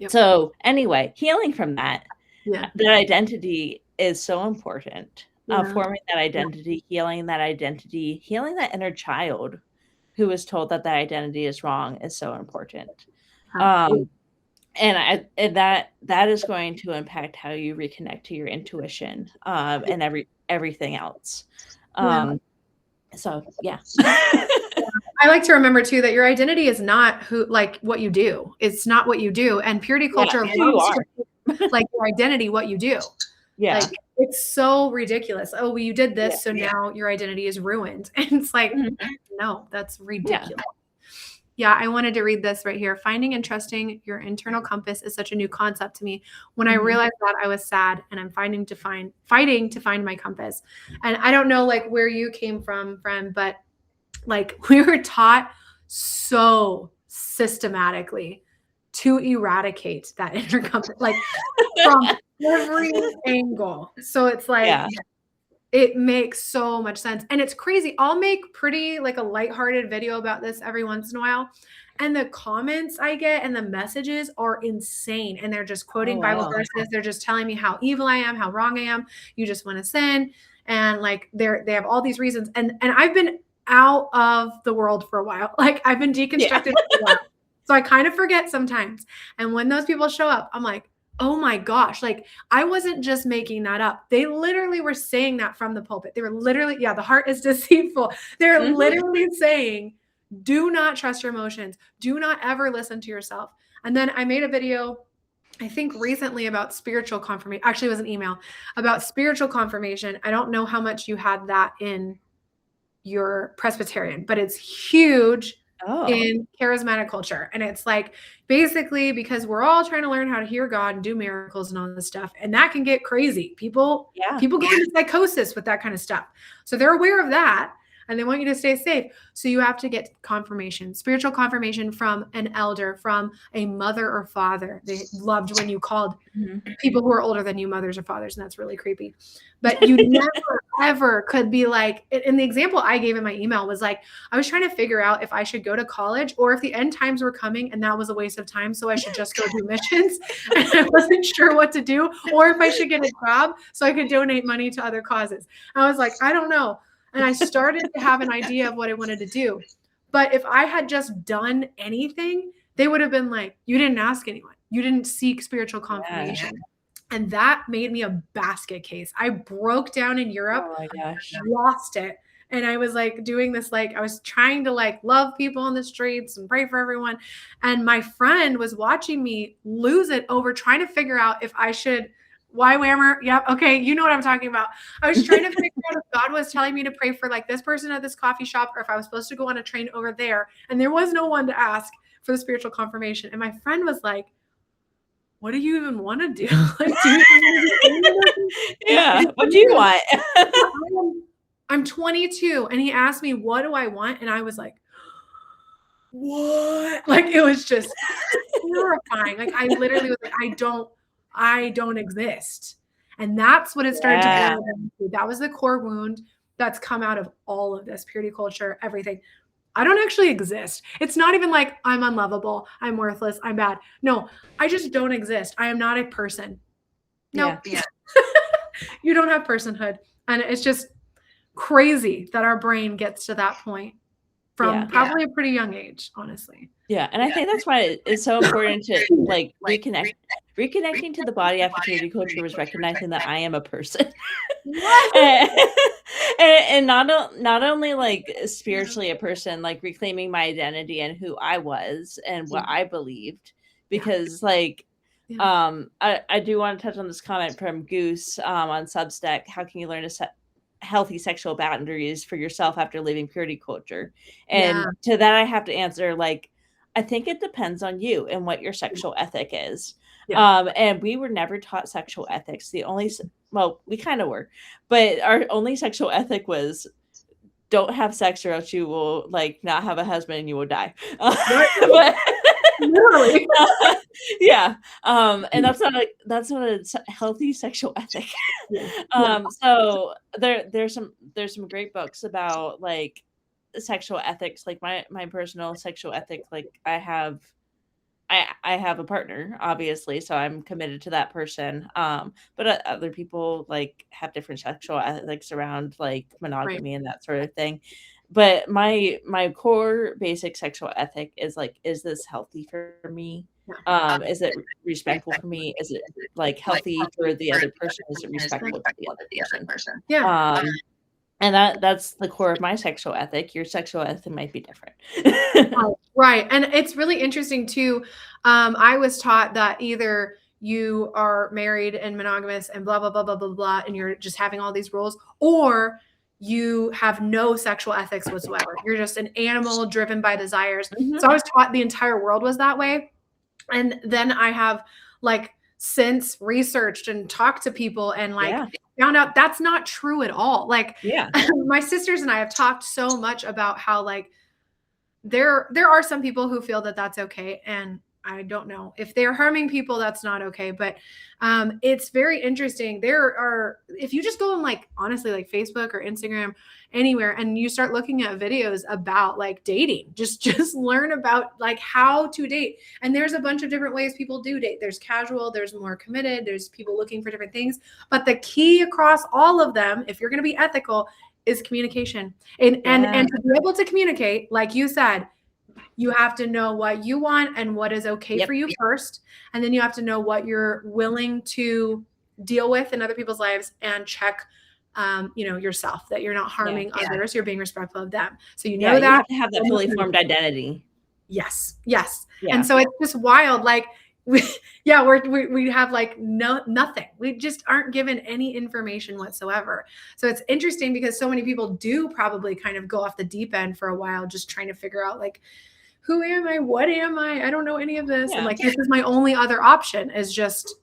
So anyway, healing from that, that identity is so important. Forming that identity, healing that inner child who is told that identity is wrong is so important. And that is going to impact how you reconnect to your intuition, and everything else. So yeah. I like to remember too that your identity is not what you do. It's not what you do. And purity culture loves to like your identity, what you do. Like it's so ridiculous. Oh, well, you did this, so now your identity is ruined. And it's like, no, that's ridiculous. I wanted to read this right here. Finding and trusting your internal compass is such a new concept to me. When I realized that, I was sad, and I'm fighting to find my compass. And I don't know like where you came from, friend, but like we were taught so systematically to eradicate that inner compass, like from every angle. So it's like, it makes so much sense. And it's crazy. I'll make pretty like a lighthearted video about this every once in a while. And the comments I get and the messages are insane. And they're just quoting Bible verses. They're just telling me how evil I am, how wrong I am. You just want to sin. And like, they have all these reasons. And I've been out of the world for a while. Like I've been deconstructed for a while. So I kind of forget sometimes. And when those people show up, I'm like, oh my gosh, like I wasn't just making that up. They literally were saying that from the pulpit. They were literally, the heart is deceitful. They're literally saying, do not trust your emotions. Do not ever listen to yourself. And then I made a video, I think recently, about spiritual confirmation. Actually, it was an email about spiritual confirmation. I don't know how much you had that in your Presbyterian, but it's huge Oh, in charismatic culture. And it's like basically because we're all trying to learn how to hear God and do miracles and all this stuff. And that can get crazy. yeah. People go into psychosis with that kind of stuff. So they're aware of that and they want you to stay safe. So you have to get confirmation, spiritual confirmation from an elder, from a mother or father. They loved when you called Mhm. people who are older than you mothers or fathers, and that's really creepy. But you never ever could be like, and the example I gave in my email was like, I was trying to figure out if I should go to college or if the end times were coming and that was a waste of time, so I should just go do missions. And I wasn't sure what to do, or if I should get a job so I could donate money to other causes. I was like, I don't know. And I started to have an idea of what I wanted to do. But if I had just done anything, they would have been like, you didn't ask anyone. You didn't seek spiritual confirmation. Yeah. And that made me a basket case. I broke down in Europe, Oh my gosh. lost it. And I was like doing this, like I was trying to like love people on the streets and pray for everyone. And my friend was watching me lose it over trying to figure out if I should, why whammer? Yep. Okay. You know what I'm talking about. I was trying to figure out if God was telling me to pray for like this person at this coffee shop, or if I was supposed to go on a train over there. And there was no one to ask for the spiritual confirmation. And my friend was like, what do you even want to do? Like, do you Yeah. What do you want? I'm 22 and he asked me, what do I want? And I was like, what? Like, it was just terrifying. Like, I literally was like, I don't exist. And that's what it started to boil down to. That was the core wound that's come out of all of this purity culture, everything. I don't actually exist. It's not even like I'm unlovable, I'm worthless, I'm bad. No, I just don't exist. I am not a person. No, yeah. You don't have personhood. And it's just crazy that our brain gets to that point from probably a pretty young age, honestly. Yeah. And I think that's why it's so important to like reconnecting to the body after purity culture was recognizing that I am a person. and not only like spiritually a person, like reclaiming my identity and who I was and what I believed, because like I do want to touch on this comment from Goose on Substack. How can you learn to set healthy sexual boundaries for yourself after leaving purity culture? And to that I have to answer, like, I think it depends on you and what your sexual ethic is. And we were never taught sexual ethics. Well, we kind of were, but our only sexual ethic was don't have sex or else you will like not have a husband and you will die. But literally. Yeah. And that's not a healthy sexual ethic. So there's some great books about like sexual ethics. Like my personal sexual ethic, like I have a partner, obviously, so I'm committed to that person. But other people like have different sexual ethics around like monogamy and that sort of thing. But my core basic sexual ethic is like, is this healthy for me? Is it respectful for me? Is it like healthy for the other person? Is it respectful to the other person? Yeah. And that's the core of my sexual ethic. Your sexual ethic might be different. Right. And it's really interesting too. I was taught that either you are married and monogamous and blah, blah, blah, blah, blah, blah, and you're just having all these rules, or you have no sexual ethics whatsoever. You're just an animal driven by desires. So I was taught the entire world was that way. And then I have like since researched and talked to people and like found out that's not true at all. Like my sisters and I have talked so much about how like there are some people who feel that that's okay. And I don't know if they're harming people, that's not okay. But it's very interesting. If you just go on like, honestly, like Facebook or Instagram, anywhere, and you start looking at videos about like dating, just learn about like how to date. And there's a bunch of different ways people do date. There's casual, there's more committed, there's people looking for different things. But the key across all of them, if you're going to be ethical, is communication. And to be able to communicate, like you said, you have to know what you want and what is okay for you first. And then you have to know what you're willing to deal with in other people's lives and check, yourself, that you're not harming others. You're being respectful of them. So you know that. You have to have that fully formed identity. Yes. And so it's just wild. Like we have like nothing. We just aren't given any information whatsoever. So it's interesting because so many people do probably kind of go off the deep end for a while, just trying to figure out like, who am I? What am I? I don't know any of this. And like, this is my only other option, is just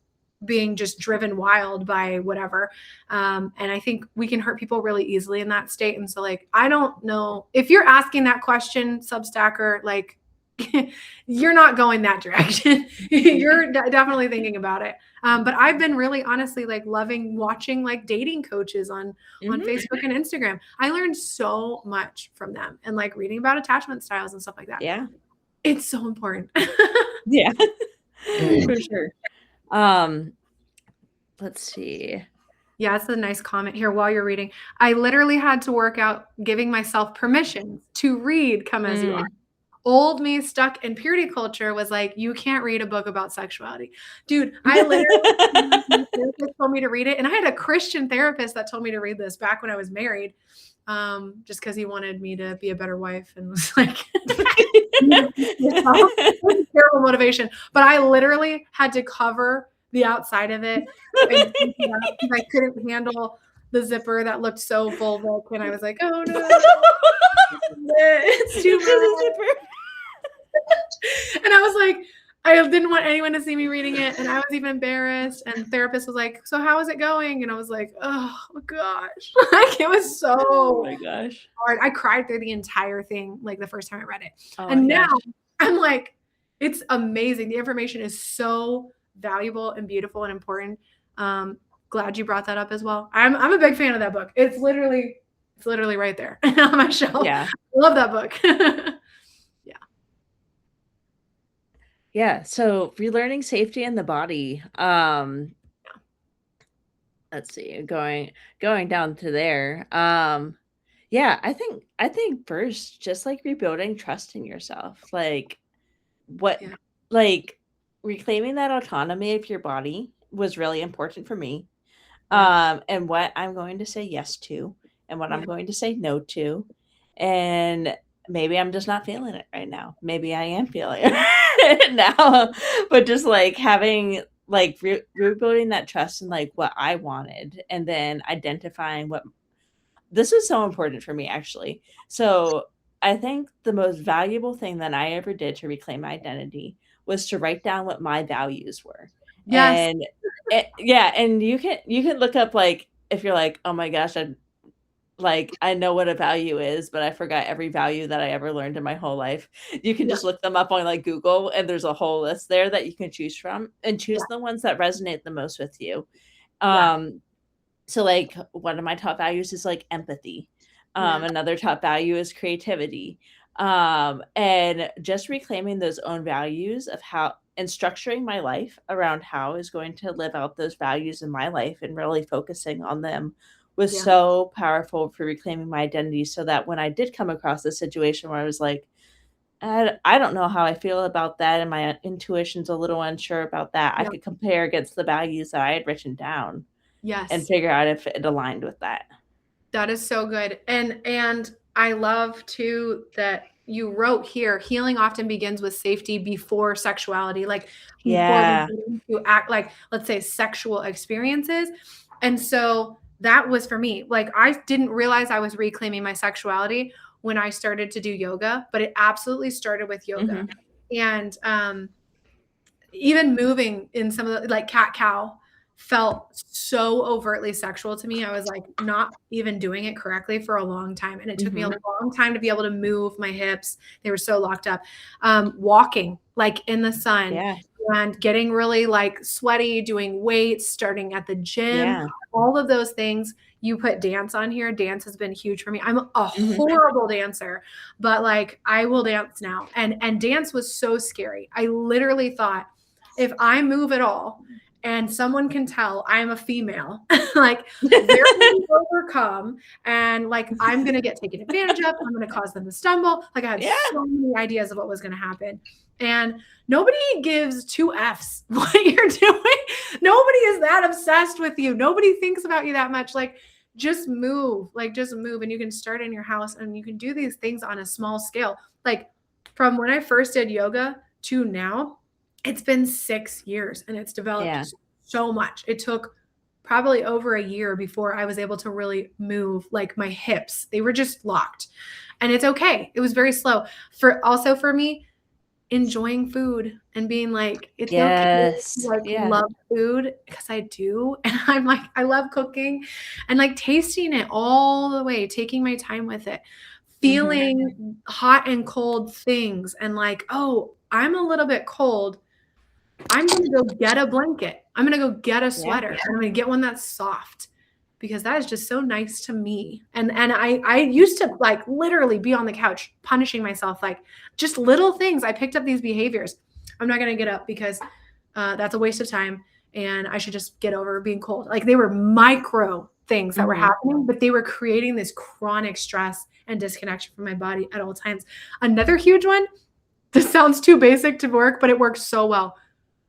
being just driven wild by whatever. And I think we can hurt people really easily in that state. And so like, I don't know if you're asking that question, Substacker, like, you're not going that direction. You're definitely thinking about it. But I've been really honestly like loving watching like dating coaches on Facebook and Instagram. I learned so much from them, and like reading about attachment styles and stuff like that. Yeah. It's so important. Yeah. For sure. Let's see. Yeah, that's a nice comment here while you're reading. I literally had to work out giving myself permission to read Come As You Are. Old me stuck in purity culture was like, you can't read a book about sexuality. Dude, I literally my therapist told me to read it. And I had a Christian therapist that told me to read this back when I was married. Just because he wanted me to be a better wife, and was like terrible motivation. But I literally had to cover the outside of it because I couldn't handle the zipper that looked so vulvic, and I was like, oh no, it's too much. And I was like, I didn't want anyone to see me reading it, and I was even embarrassed. And the therapist was like, so how is it going? And I was like, oh gosh, like it was so hard. I cried through the entire thing like the first time I read it. And now I'm like, it's amazing. The information is so valuable and beautiful and important. Glad you brought that up as well. I'm a big fan of that book. It's literally right there on my shelf. Yeah. Love that book. Yeah. So relearning safety in the body. Let's see, going down to there. Yeah, I think first, just like rebuilding trust in yourself. Like like reclaiming that autonomy of your body was really important for me. And what I'm going to say yes to, and what I'm going to say no to. And maybe I'm just not feeling it right now. Maybe I am feeling it now. But just like having like rebuilding that trust in like what I wanted, and then identifying what this was so important for me, actually. So I think the most valuable thing that I ever did to reclaim my identity was to write down what my values were. Yes. And and you can look up, like, if you're like, oh my gosh, I know what a value is, but I forgot every value that I ever learned in my whole life. You can just look them up on like Google, and there's a whole list there that you can choose from, and choose the ones that resonate the most with you. So like one of my top values is like empathy. Another top value is creativity. And just reclaiming those own values of how, and structuring my life around how I was going to live out those values in my life, and really focusing on them was so powerful for reclaiming my identity, so that when I did come across this situation where I was like, I don't know how I feel about that, and my intuition's a little unsure about that, I could compare against the values that I had written down. And figure out if it aligned with that. That is so good. And I love too that you wrote here, healing often begins with safety before sexuality, like before we act like, let's say, sexual experiences. And so that was for me. Like, I didn't realize I was reclaiming my sexuality when I started to do yoga, but it absolutely started with yoga. And even moving in some of the, like, cat cow felt so overtly sexual to me. I was like not even doing it correctly for a long time. And it took me a long time to be able to move my hips. They were so locked up. Walking like in the sun and getting really like sweaty, doing weights, starting at the gym, all of those things. You put dance on here. Dance has been huge for me. I'm a horrible dancer, but like I will dance now. And dance was so scary. I literally thought, if I move at all and someone can tell I'm a female, like they're going to overcome, and like I'm going to get taken advantage of. I'm going to cause them to stumble. Like I had so many ideas of what was going to happen. And nobody gives two Fs what you're doing. Nobody is that obsessed with you. Nobody thinks about you that much. Like just move, and you can start in your house, and you can do these things on a small scale. Like from when I first did yoga to now, It's been 6 years and it's Yeah. developed so much. It took probably over a year before I was able to really move, like my hips. They were just locked. And it's okay. It was very slow. For me, enjoying food and being like, it's okay to Yes. like Yeah. love food because I do. And I'm like, I love cooking and like tasting it all the way, taking my time with it, Mhm. feeling hot and cold things and like, oh, I'm a little bit cold. I'm gonna go get a blanket. I'm gonna go get a Yeah. sweater. I'm gonna get one that's soft because that is just so nice to me. And I used to like literally be on the couch punishing myself, like just little things. I picked up these behaviors. I'm not gonna get up because that's a waste of time, and I should just get over being cold. Like they were micro things that were Mhm. happening, but they were creating this chronic stress and disconnection from my body at all times. Another huge one. This sounds too basic to work, but it works so well.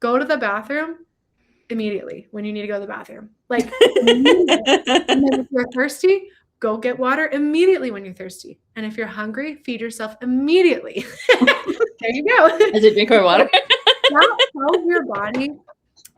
Go to the bathroom immediately when you need to go to the bathroom. Like immediately. And then if you're thirsty, go get water immediately when you're thirsty. And if you're hungry, feed yourself immediately. There you go. As a drink more water. That tells your body,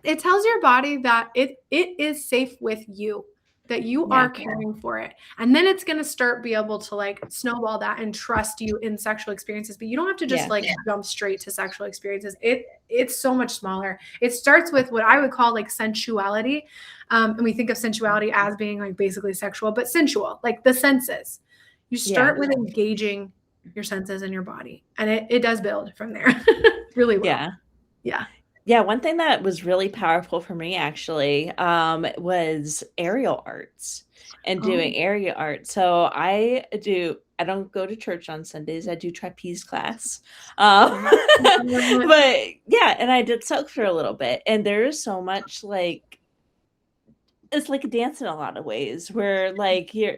it tells your body that it is safe with you, that you Yeah. are caring for it. And then it's going to start be able to like snowball that and trust you in sexual experiences. But you don't have to just Yeah. like jump straight to sexual experiences. It's so much smaller. It starts with what I would call like sensuality. And we think of sensuality as being like basically sexual, but sensual, like the senses. You Yeah. start with engaging your senses in your body, and it does build from there really well. Yeah. Yeah. Yeah, one thing that was really powerful for me actually, was aerial arts and Oh, doing aerial art. So I don't go to church on Sundays. I do trapeze class. But yeah, and I did silk for a little bit. And there is so much like it's like a dance in a lot of ways where like you're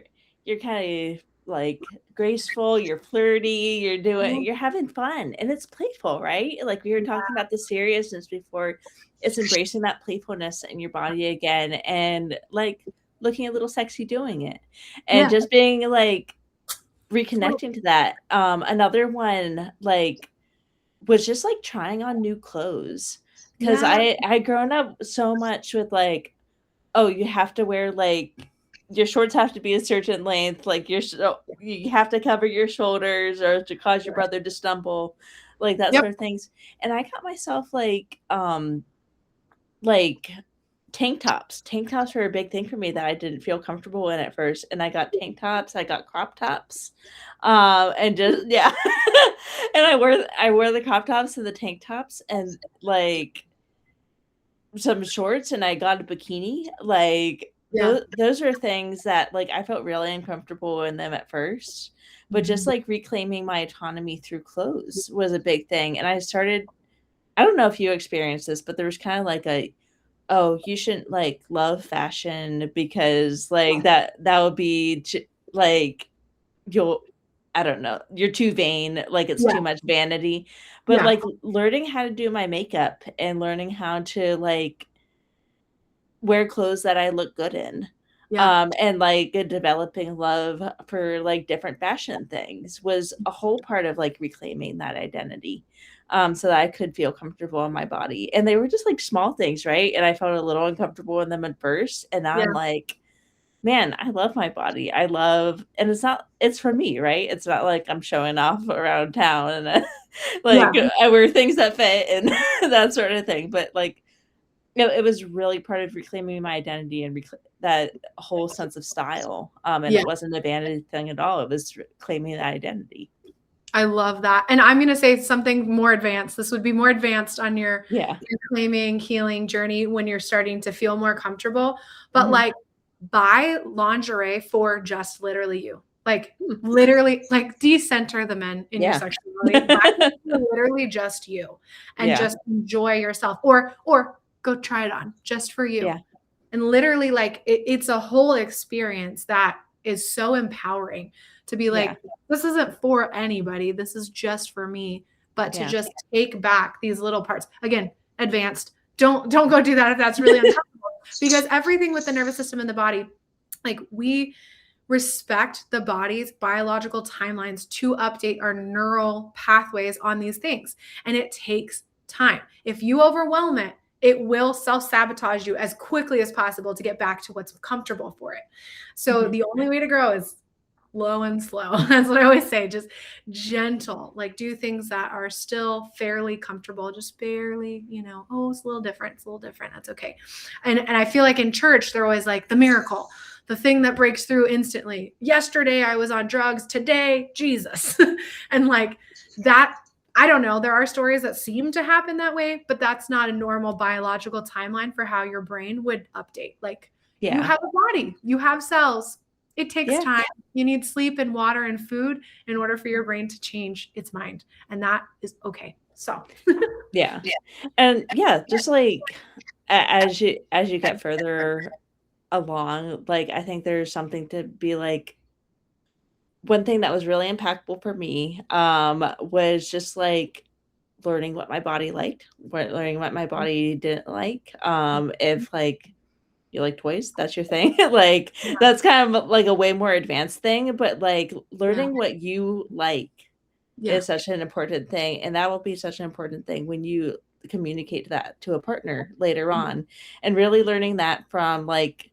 kind of like graceful, you're flirty, you're having fun and it's playful, right? Like we were talking about the seriousness before, it's embracing that playfulness in your body again and like looking a little sexy doing it and yeah. just being like Totally. reconnecting to that. Another one like was just like trying on new clothes because Yeah. I grown up so much with like, oh, you have to wear like your shorts have to be a certain length, like you have to cover your shoulders or to cause your brother to stumble, like that Yep. sort of things. And I got myself like tank tops. Tank tops were a big thing for me that I didn't feel comfortable in at first. And I got tank tops, I got crop tops. And just yeah. And I wore the crop tops and the tank tops and like some shorts and I got a bikini, like, Yeah. those are things that, like, I felt really uncomfortable in them at first, but just, Mhm. like, reclaiming my autonomy through clothes was a big thing, and I don't know if you experienced this, but there was kinda like a, "Oh, you shouldn't, like, love fashion because, like, that would be j like, you'll I don't know, you're too vain, like, it's Yeah. too much vanity." But, Yeah. like, learning how to do my makeup and learning how to, like, wear clothes that I look good in, Yeah. and, like, a developing love for, like, different fashion things was a whole part of, like, reclaiming that identity, so that I could feel comfortable in my body, and they were just, like, small things, right? And I felt a little uncomfortable in them at first, and now I'm Yeah. like, "Man, I love my body, I love" and it's for me, right? It's not like I'm showing off around town and, Yeah. like, I wear things that fit and that sort of thing, but, like, no, it was really part of reclaiming my identity and that whole sense of style, and Yeah. it wasn't a vanity thing at all, it was claiming that identity. I love that. And I'm gonna say something more advanced. This would be more advanced on Yeah. your claiming healing journey when you're starting to feel more comfortable. But Mhm. like buy lingerie for just literally you. Like Hmm. literally like decenter the men in your Yeah. sexuality. Buy it for literally just you and Yeah. just enjoy yourself. Or go try it on just for you. Yeah. And literally like it's a whole experience that is so empowering to be Yeah. like, this isn't for anybody, this is just for me. But to Yeah. just take back these little parts again, advanced, don't go do that if that's really uncomfortable, because everything with the nervous system and the body, like we respect the body's biological timelines to update our neural pathways on these things, and it takes time. If you overwhelm it, it will self-sabotage you as quickly as possible to get back to what's comfortable for it. So the only way to grow is low and slow. That's what I always say. Just gentle, like do things that are still fairly comfortable, just barely, oh, it's a little different. It's a little different. That's okay. And I feel like in church, they're always like the miracle, the thing that breaks through instantly. Yesterday I was on drugs. Today, Jesus. And like that, I don't know. There are stories that seem to happen that way, but that's not a normal biological timeline for how your brain would update. Like you have a body, you have cells. It takes time. You need sleep and water and food in order for your brain to change its mind. And that is okay. So yeah. And just like as you get further along, like I think there's something to be like, one thing that was really impactful for me was just like learning what my body liked, learning what my body didn't like. If like you like toys, that's your thing. Like that's kind of like a way more advanced thing, but like learning what you like is such an important thing. And that will be such an important thing when you communicate that to a partner later on. And really learning that from like,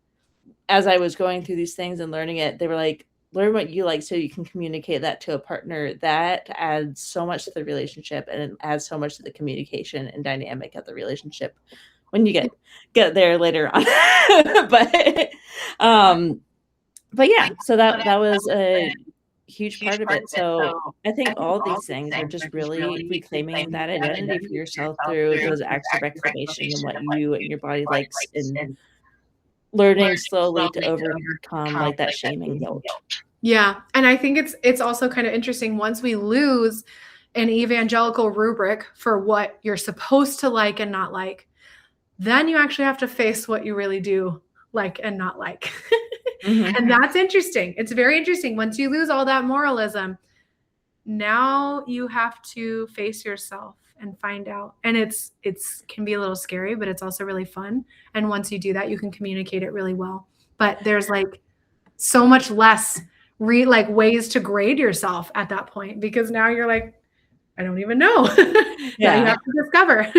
as I was going through these things and learning it, they were like, learn what you like so you can communicate that to a partner. That adds so much to the relationship, and it adds so much to the communication and dynamic of the relationship when you get there later on. but yeah, so that was a huge part of it. So I think all these things are just really reclaiming that identity for yourself through those acts of reclamation and what you and your body likes, and learning slowly to overcome like that shame and guilt. Yeah. And I think it's also kind of interesting once we lose an evangelical rubric for what you're supposed to like and not like, then you actually have to face what you really do like and not like. And that's interesting. It's very interesting. Once you lose all that moralism, now you have to face yourself and find out. And it's can be a little scary, but it's also really fun. And once you do that, you can communicate it really well. But there's like so much less like ways to grade yourself at that point, because now you're like, I don't even know. Now you have to discover.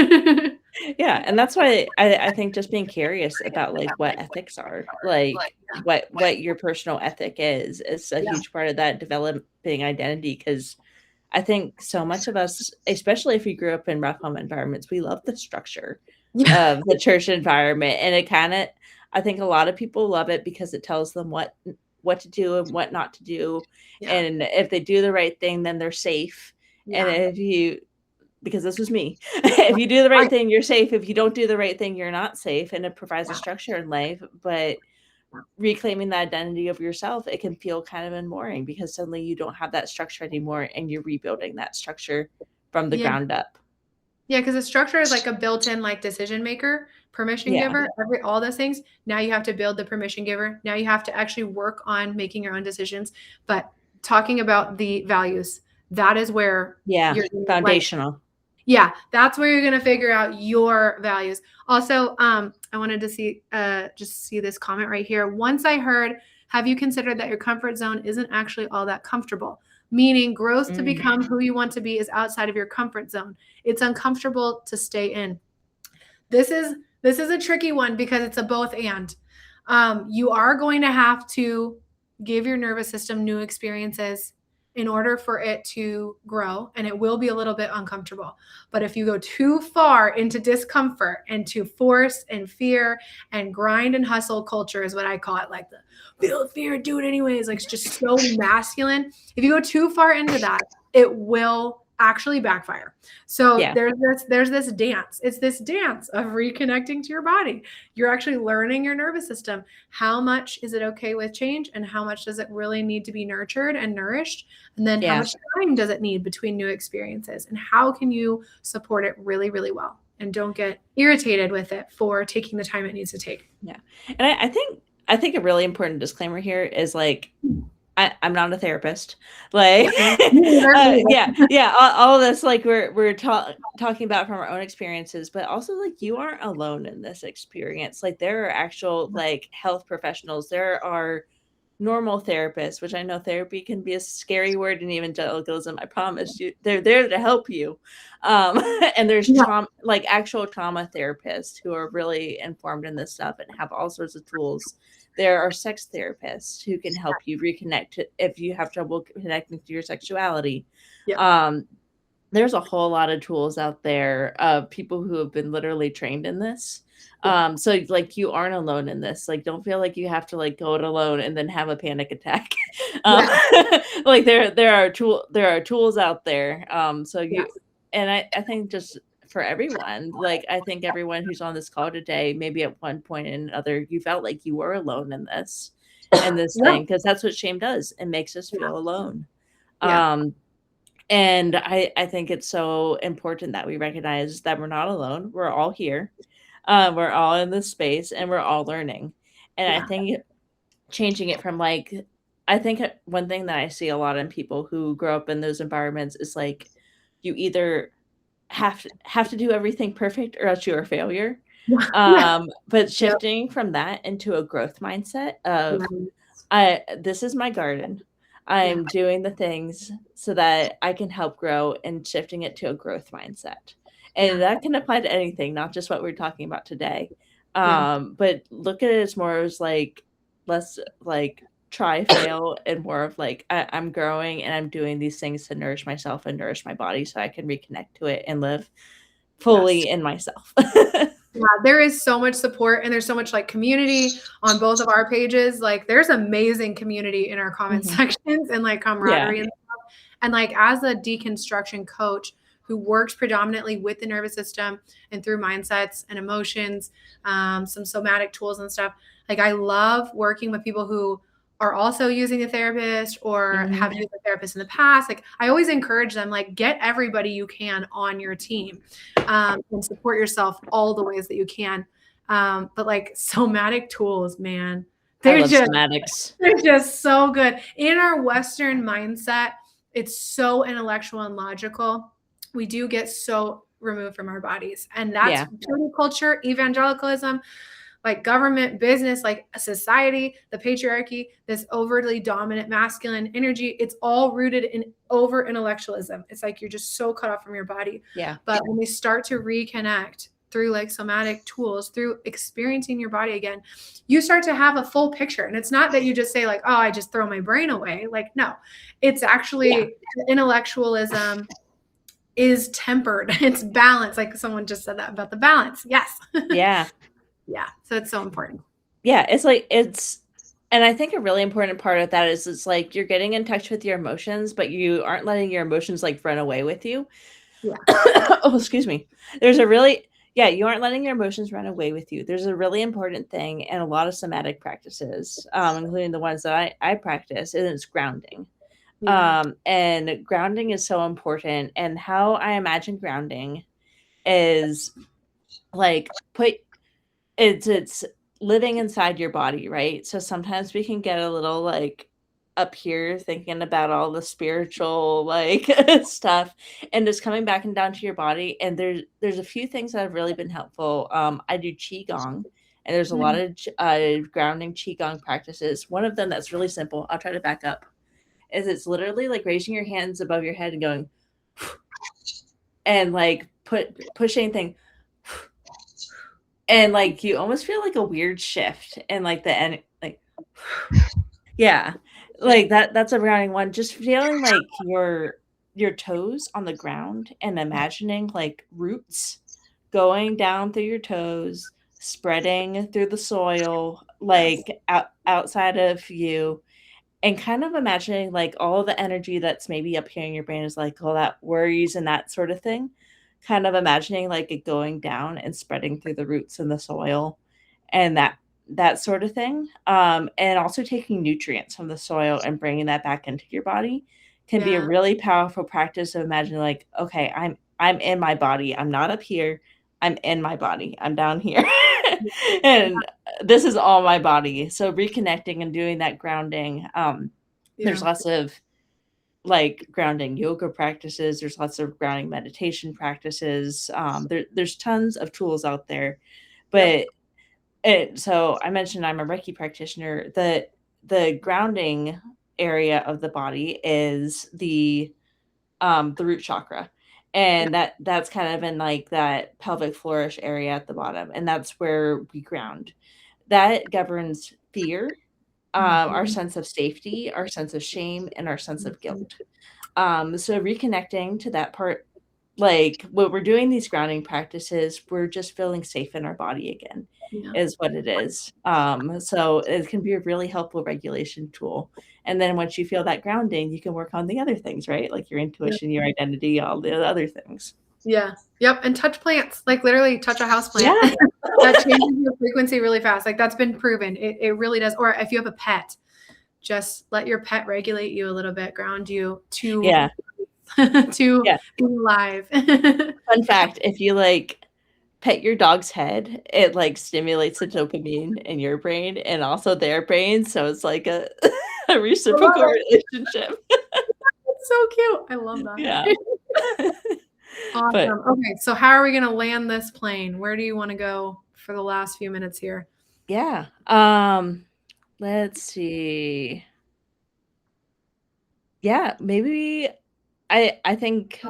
Yeah, and that's why I think just being curious about like what ethics are, like what your personal ethic is a huge part of that developing identity. Because I think so much of us, especially if we grew up in rough home environments, we love the structure of the church environment, and it kind of, I think a lot of people love it because it tells them what to do and what not to do, and if they do the right thing, then they're safe. And if you, because this was me, if you do the right thing, you're safe. If you don't do the right thing, you're not safe. And it provides a structure in life. But reclaiming the identity of yourself, it can feel kind of unmooring because suddenly you don't have that structure anymore, and you're rebuilding that structure from the ground up. Yeah, because the structure is like a built-in like decision maker, permission giver, all those things. Now you have to build the permission giver. Now you have to actually work on making your own decisions. But talking about the values, that is where you're foundational. That's where you're going to figure out your values. Also, I wanted to see this comment right here. Once I heard, have you considered that your comfort zone isn't actually all that comfortable? Meaning growth to become who you want to be is outside of your comfort zone. It's uncomfortable to stay in. This is a tricky one because it's a both and. You are going to have to give your nervous system new experiences in order for it to grow, and it will be a little bit uncomfortable. But if you go too far into discomfort and to force and fear and grind and hustle culture is what I call it, like the feel fear, do it anyways, like it's just so masculine. If you go too far into that, it will actually backfire. So there's this dance. It's this dance of reconnecting to your body. You're actually learning your nervous system. How much is it okay with change, and how much does it really need to be nurtured and nourished? And then how much time does it need between new experiences, and how can you support it really, really well? And don't get irritated with it for taking the time it needs to take. Yeah. And I think a really important disclaimer here is like, I'm not a therapist. Like, all of this, like we're talking about from our own experiences, but also like you aren't alone in this experience. Like there are actual like health professionals. There are normal therapists, which I know therapy can be a scary word in evangelicalism. I promise you, they're there to help you. Um, and there's Yeah. trauma, like actual trauma therapists who are really informed in this stuff and have all sorts of tools. There are sex therapists who can help you reconnect if you have trouble connecting to your sexuality. Yeah. Um, there's a whole lot of tools out there of people who have been literally trained in this. Yeah. So like you aren't alone in this. Like don't feel like you have to like go it alone and then have a panic attack. um, Yeah. like there are tools out there. So Yeah. you and I think just for everyone, like I think everyone who's on this call today, maybe at one point or another, you felt like you were alone in this Yeah. thing, because that's what shame does. It makes us Yeah. feel alone. Yeah. Um, and I think it's so important that we recognize that we're not alone. We're all here. We're all in this space and we're all learning. And I Yeah. think changing it from like, I think one thing that I see a lot in people who grow up in those environments is like, you either have to do everything perfect or else you're a failure. Yeah. Yeah. But Yep. shifting from that into a growth mindset of, Yes. this is my garden. Yeah. I'm doing the things so that I can help grow, and shifting it to a growth mindset. And Yeah. that can apply to anything, not just what we're talking about today. Yeah. But look at it as more as like less like try, fail, and more of like I'm growing and I'm doing these things to nourish myself and nourish my body so I can reconnect to it and live Yes. fully in myself. Yeah, there is so much support and there's so much like community on both of our pages. Like there's amazing community in our comment Mhm. sections and like Yeah. camaraderie and stuff. And like as a deconstruction coach who works predominantly with the nervous system and through mindsets and emotions, some somatic tools and stuff. Like I love working with people who are also using a therapist or Mhm. have used a therapist in the past. Like I always encourage them, like get everybody you can on your team, and support yourself all the ways that you can. But like somatic tools, man, I they're love just somatics. they're just so good. In our Western mindset, it's so intellectual and logical. We do get so removed from our bodies. And that's Yeah. purity culture, evangelicalism, like government, business, like a society, the patriarchy, this overtly dominant masculine energy. It's all rooted in over intellectualism. It's like you're just so cut off from your body. Yeah. But when we start to reconnect through like somatic tools, through experiencing your body again, you start to have a full picture. And it's not that you just say, like, oh, I just throw my brain away. Like, no, it's Yeah. actually intellectualism is tempered, it's balanced. Like someone just said that about the balance. Yes. Yeah. Yeah. So it's so important. Yeah, it's like and I think a really important part of that is it's like you're getting in touch with your emotions, but you aren't letting your emotions like run away with you. Yeah. Oh, excuse me. There's a really Yeah, you aren't letting your emotions run away with you. There's a really important thing in a lot of somatic practices, including the ones that I practice, and it's grounding. Yeah. And grounding is so important. And how I imagine grounding is like it's living inside your body, right? So sometimes we can get a little like up here thinking about all the spiritual like stuff, and just coming back and down to your body. And there's a few things that have really been helpful. I do qigong, and there's a lot Mm. of grounding qigong practices. One of them that's really simple, I'll try to back up, is it's literally like raising your hands above your head and going and like pushing thing, and like you almost feel like a weird shift and like the end like yeah, like that's a grounding one. Just feeling like your toes on the ground and imagining like roots going down through your toes, spreading through the soil, Yes. like outside of you, and kind of imagining like all the energy that's maybe up here in your brain is like all that worries and that sort of thing. Kind of imagining like it going down and spreading through the roots in the soil and that sort of thing. And also taking nutrients from the soil and bringing that back into your body can be a Yeah. really powerful practice of imagining like, okay, I'm in my body. I'm not up here. I'm in my body. I'm down here. And this is all my body. So reconnecting and doing that grounding. There's Yeah. lots of like grounding yoga practices. There's lots of grounding meditation practices. There's tons of tools out there, Yep. but so I mentioned I'm a Reiki practitioner. the grounding area of the body is the root chakra. Yeah. And that's kind of in like that pelvic floorish area at the bottom. And that's where we ground. That governs fear, our Mhm. sense of safety, our sense of shame, and our sense of Mhm. guilt. So reconnecting to that part, like when we're doing these grounding practices, we're just feeling safe in our body again, Yeah. is what it is. So it can be a really helpful regulation tool. And then once you feel that grounding, you can work on the other things, right? Like your Yeah. intuition, your identity, all the other things. Yeah. Yep. And touch plants, like literally touch a house plant. Yeah. That changes your frequency really fast. Like that's been proven. It really does. Or if you have a pet, just let your pet regulate you a little bit, ground you to Yeah. to Yeah. being alive. Fun fact, if you like pet your dog's head, it like stimulates the dopamine in your brain and also their brain. So it's like a, a I love reciprocal it. relationship. It's so cute. I love Yeah. that. But Awesome. Okay, so how are we gonna land this plane? Where do you want to go for the last few minutes here? yeah. Let's see. Yeah, maybe I think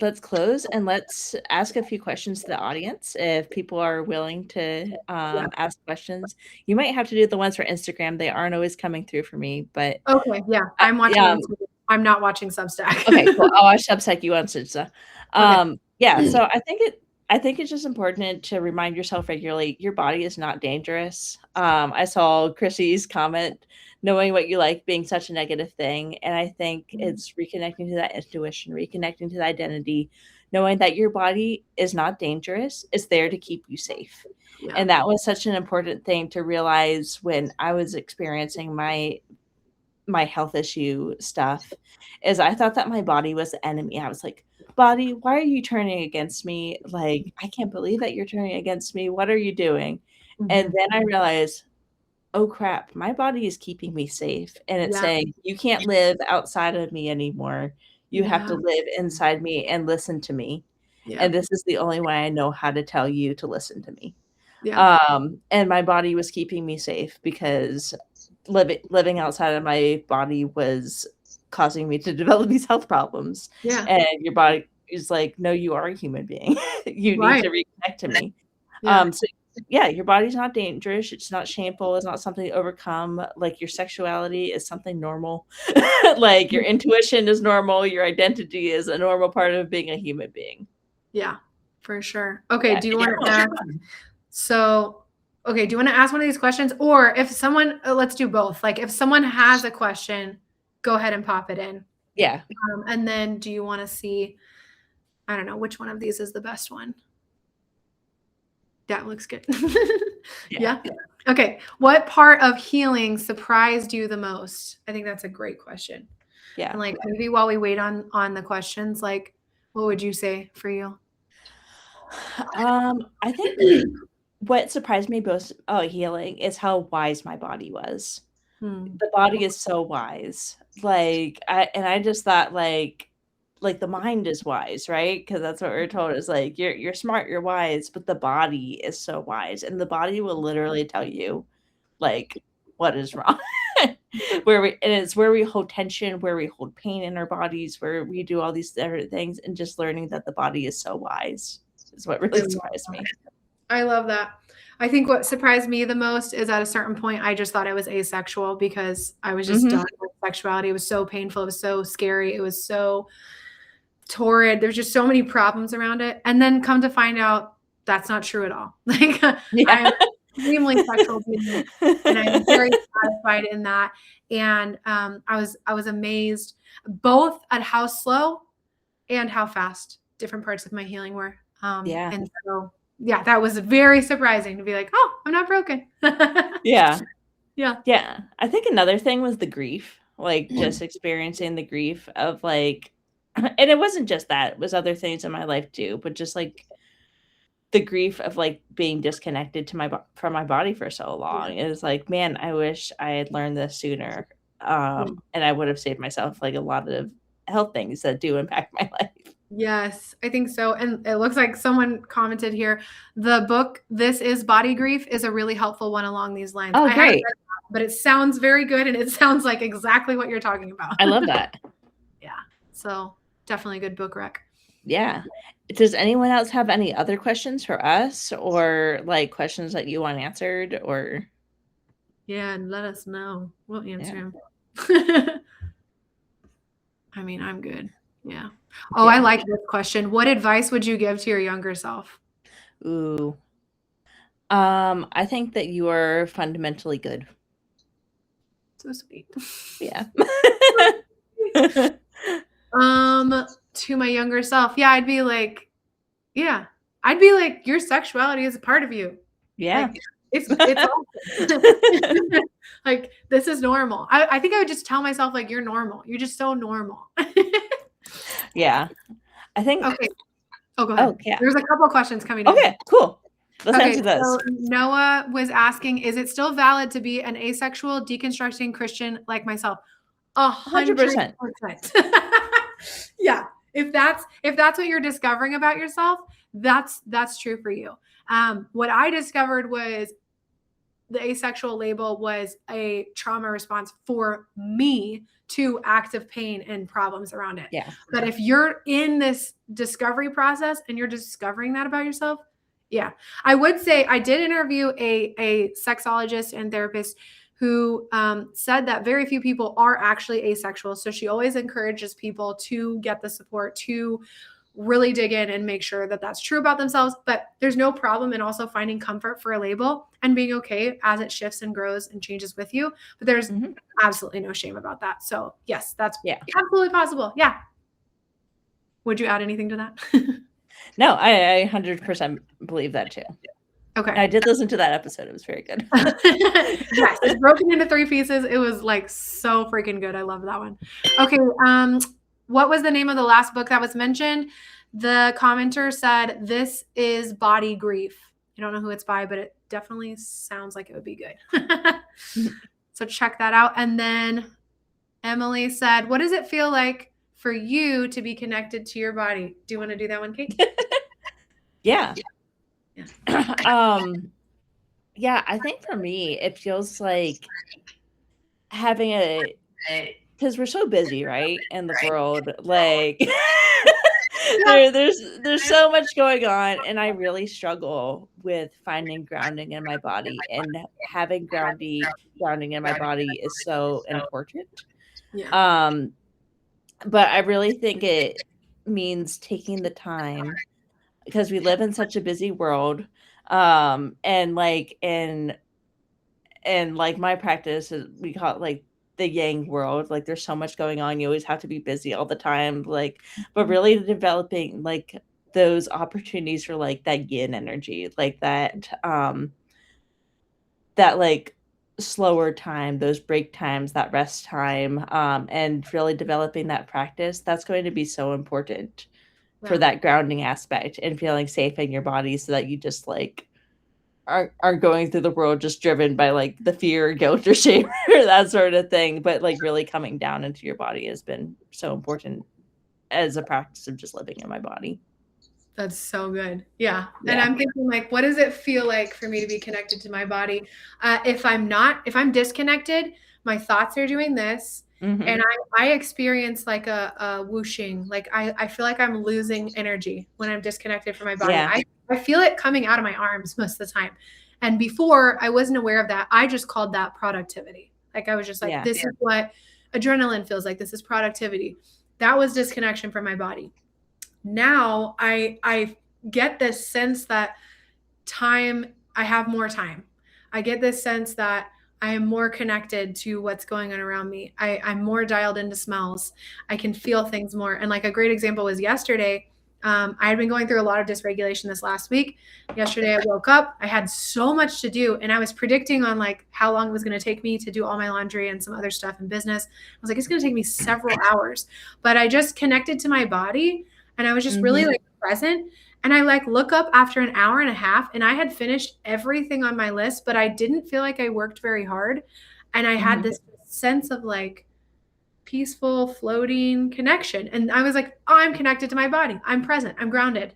let's close and let's ask a few questions to the audience if people are willing to Yeah. ask questions. You might have to do the ones for Instagram. They aren't always coming through for me, but Okay. Yeah. I, I'm watching yeah. Instagram. I'm not watching Okay, cool. Substack. I'll watch Substack, you on Insta. Okay. Yeah, so I think it's just important to remind yourself regularly your body is not dangerous. I saw Chrissy's comment, knowing what you like being such a negative thing. And I think it's reconnecting to that intuition, reconnecting to the identity, knowing that your body is not dangerous. It's there to keep you safe. Yeah. And that was such an important thing to realize when I was experiencing my health issue stuff is I thought that my body was the enemy. I was like, "Body, why are you turning against me? Like, I can't believe that you're turning against me. What are you doing?" And Mhm. then I realized, "Oh crap, my body is keeping me safe." And it's Yeah. saying, "You can't live outside of me anymore. You have Yeah. to live inside me and listen to me. Yeah. And this is the only way I know how to tell you to listen to me." Yeah. And my body was keeping me safe because living outside of my body was causing me to develop these health problems. Yeah. And your body is like, "No, you are a human being. You need Right. to reconnect to me." Yeah. So yeah, your body's not dangerous. It's not shameful. It's not something to overcome. Like your sexuality is something normal. Like your intuition is normal. Your identity is a normal part of being a human being. Yeah. For sure. Okay. Yeah. Do you want to ask? So, okay. Do you want to ask one of these questions? Or if someone, let's do both. Like if someone has a question, go ahead and pop it in. Yeah. And then do you want to see, I don't know, which one of these is the best one? That looks good. Yeah. Yeah. Okay. What part of healing surprised you the most? I think that's a great question. Yeah. And like maybe while we wait on the questions, like what would you say for you? I think what surprised me most about healing is how wise my body was. Hmm. The body is so wise. I just thought like the mind is wise, right? Because that's what we're told is like you're smart, you're wise, but the body is so wise, and the body will literally tell you like what is wrong. It's where we hold tension, where we hold pain in our bodies, where we do all these different things, and just learning that the body is so wise is what I really love surprised me. that. I love that. I think what surprised me the most is at a certain point, I just thought I was asexual because I was just Mhm. done with sexuality. It was so painful. It was so scary. It was so torrid. There's just so many problems around it. And then come to find out that's not true at all. Like Yeah. I'm extremely sexual being, and I'm very satisfied in that. And I was amazed both at how slow and how fast different parts of my healing were. Yeah. And so yeah, that was very surprising to be like, oh, I'm not broken. Yeah. Yeah. Yeah. I think another thing was the grief, like just experiencing the grief of like and it wasn't just that, it was other things in my life too, but just like the grief of like being disconnected to from my body for so Yeah. long. It was like, man, I wish I had learned this sooner. Yeah. And I would have saved myself like a lot of health things that do impact my life. Yes, I think so. And it looks like someone commented here, the book, This is Body Grief, is a really helpful one along these lines. Oh, I haven't great. read but it sounds very good, and it sounds like exactly what you're talking about. I love that. Yeah. So definitely a good book rec. Yeah. Does anyone else have any other questions for us, or like questions that you want answered, or? Yeah, and let us know. We'll answer them. I mean, I'm good. Yeah. Oh, I like this question. What advice would you give to your younger self? Ooh. I think that you are fundamentally good. So sweet. Yeah. To my younger self, I'd be like, your sexuality is a part of you. Yeah. Like, it's awesome. Like, this is normal. I think I would just tell myself, like, you're normal. You're just so normal. Yeah. I think. Okay. Oh, go ahead. Oh, yeah. There's a couple questions coming in. Okay, cool. Let's answer those. So Noah was asking, is it still valid to be an asexual, deconstructing Christian like myself? 100%. Yeah. If that's what you're discovering about yourself, that's true for you. What I discovered was the asexual label was a trauma response for me to active pain and problems around it. Yeah. But if you're in this discovery process and you're discovering that about yourself, yeah. I would say I did interview a sexologist and therapist who said that very few people are actually asexual. So she always encourages people to get the support, to really dig in and make sure that that's true about themselves. But there's no problem in also finding comfort for a label and being okay as it shifts and grows and changes with you. But there's absolutely no shame about that. So yes, that's absolutely possible. Yeah. Would you add anything to that? No, I 100% believe that too. Okay. I did listen to that episode. It was very good. Yes, it's broken into 3 pieces. It was like so freaking good. I love that one. Okay. What was the name of the last book that was mentioned? The commenter said, "This is Body Grief." I don't know who it's by, but it definitely sounds like it would be good. So check that out. And then Emily said, "What does it feel like for you to be connected to your body?" Do you want to do that one, Kate? Yeah. Yeah, I think for me, it feels like having because we're so busy, right, in the world, like there's so much going on, and I really struggle with finding grounding in my body, and having grounding in my body is so important. But I really think it means taking the time, because we live in such a busy world, and my practice is, we call it like the yang world. Like, there's so much going on, you always have to be busy all the time, like, but really developing like those opportunities for like that yin energy, like that like slower time, those break times, that rest time, and really developing that practice, that's going to be so important for that grounding aspect and feeling safe in your body, so that you just like aren't going through the world just driven by like the fear, guilt, or shame, or that sort of thing. But like really coming down into your body has been so important as a practice of just living in my body. That's so good. Yeah. And I'm thinking, like, what does it feel like for me to be connected to my body? If I'm disconnected, my thoughts are doing this. And I experience like a whooshing. Like I feel like I'm losing energy when I'm disconnected from my body. Yeah. I feel it coming out of my arms most of the time. And before, I wasn't aware of that. I just called that productivity. Like, I was just like, this is what adrenaline feels like. This is productivity. That was disconnection from my body. Now I get this sense that I have more time. I get this sense that I am more connected to what's going on around me. I'm more dialed into smells. I can feel things more. And like a great example was yesterday. I had been going through a lot of dysregulation this last week. Yesterday, I woke up, I had so much to do, and I was predicting on like how long it was going to take me to do all my laundry and some other stuff in business. I was like, it's going to take me several hours, but I just connected to my body, and I was just really like present. And I like look up after an hour and a half, and I had finished everything on my list, but I didn't feel like I worked very hard. And I had this sense of like peaceful, floating connection. And I was like, oh, I'm connected to my body. I'm present. I'm grounded.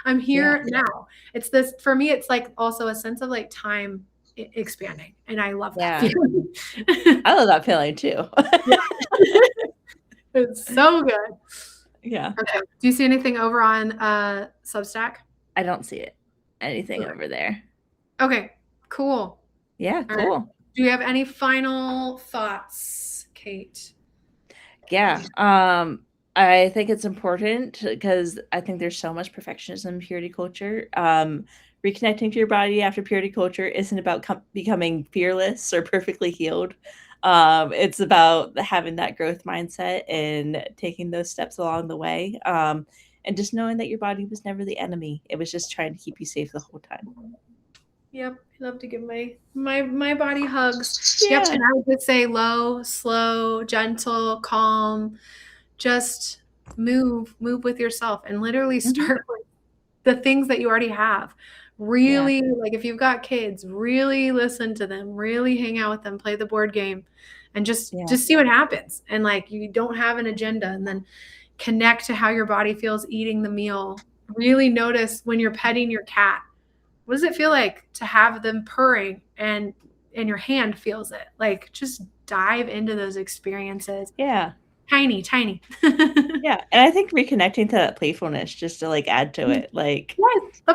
I'm here now. It's this, for me, it's like also a sense of like time expanding. And I love that Yeah. feeling. I love that feeling too. Yeah. It's so good. Yeah. Okay. Do you see anything over on Substack? I don't see it. Anything Okay. over there. Okay. Cool. Yeah, All right. cool. Do you have any final thoughts, Kate? Yeah. I think it's important because I think there's so much perfectionism in purity culture. Reconnecting to your body after purity culture isn't about becoming fearless or perfectly healed. It's about having that growth mindset and taking those steps along the way. And just knowing that your body was never the enemy. It was just trying to keep you safe the whole time. Yep, I love to give my body hugs. Yeah. Yep, and I would just say low, slow, gentle, calm. Just move with yourself and literally start with the things that you already have. Really, like if you've got kids, really listen to them, really hang out with them, play the board game, and just see what happens. And like you don't have an agenda, and then connect to how your body feels eating the meal. Really notice when you're petting your cat. What does it feel like to have them purring and your hand feels it? Like just dive into those experiences. Yeah. Tiny. Yeah, and I think reconnecting to that playfulness just to like add to it, like yes, the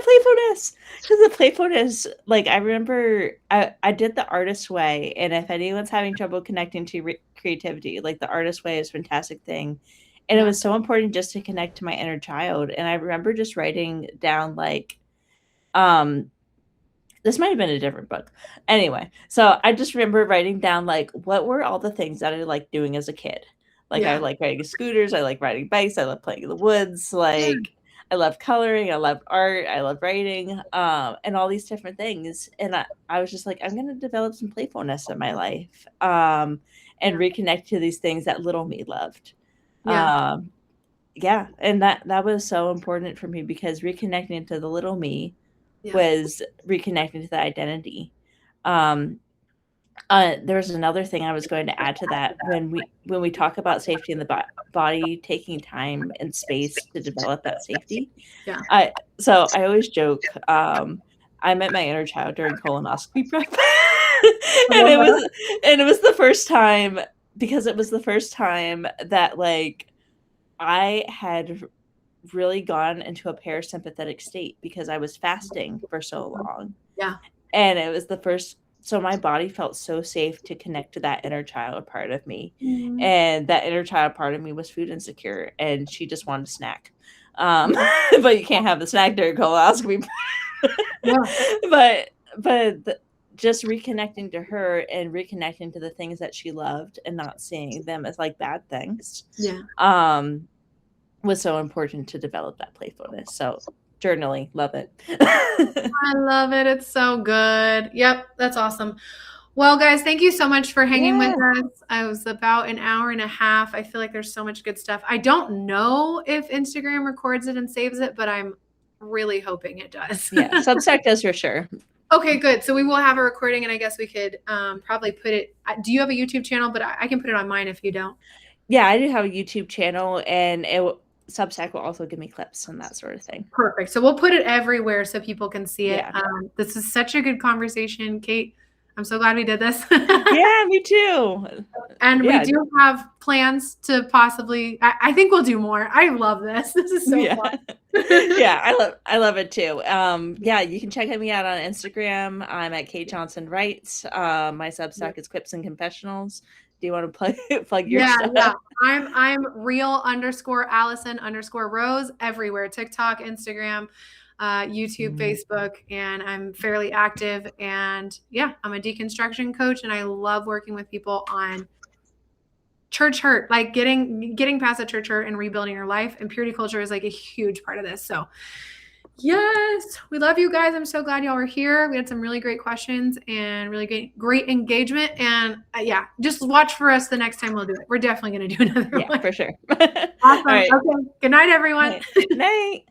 playfulness, because the playfulness, like I remember I did the artist way, and if anyone's having trouble connecting to creativity, like the artist way is a fantastic thing, and it was so important just to connect to my inner child. And I remember just writing down like this might have been a different book. Anyway, so I just remember writing down like what were all the things that I liked doing as a kid. Like I like riding scooters, I like riding bikes, I love playing in the woods, like I love coloring, I love art, I love writing, and all these different things. And I was just like, I'm gonna develop some playfulness in my life. And reconnect to these things that little me loved. Yeah, and that was so important for me because reconnecting to the little me was reconnecting to the identity. There's another thing I was going to add to that when we talk about safety in the body, taking time and space to develop that safety. So I always joke, I met my inner child during colonoscopy prep, and it was the first time because it was the first time that like I had really gone into a parasympathetic state because I was fasting for so long. And it was the first, so my body felt so safe to connect to that inner child part of me. And that inner child part of me was food insecure, and she just wanted a snack. But you can't have the snack during colonoscopy. But just reconnecting to her and reconnecting to the things that she loved and not seeing them as like bad things. Was so important to develop that playfulness. So journaling, love it. I love it. It's so good. Yep, that's awesome. Well, guys, thank you so much for hanging with us. I was about an hour and a half. I feel like there's so much good stuff. I don't know if Instagram records it and saves it, but I'm really hoping it does. Substack does for sure. Okay, good. So we will have a recording, and I guess we could probably put it. Do you have a YouTube channel? But I can put it on mine if you don't. Yeah, I do have a YouTube channel, and Substack will also give me clips and that sort of thing. Perfect. So we'll put it everywhere so people can see it. This is such a good conversation, Kate. I'm so glad we did this. Yeah, me too. And we do have plans to possibly, I think we'll do more. I love this. This is so fun. I love it too. You can check me out on Instagram. I'm at Kate Johnson Writes. My Substack is Quips and Confessionals. Do you want to plug your stuff? Yeah. I'm real_Allison_Rose everywhere. TikTok, Instagram, YouTube, Facebook, and I'm fairly active. And I'm a deconstruction coach, and I love working with people on church hurt, like getting past the church hurt and rebuilding your life. And purity culture is like a huge part of this. So yes, we love you guys. I'm so glad y'all were here. We had some really great questions and really great engagement. And just watch for us the next time we'll do it. We're definitely going to do another one. For sure. Awesome. Right. Okay. Good night, everyone. Good night.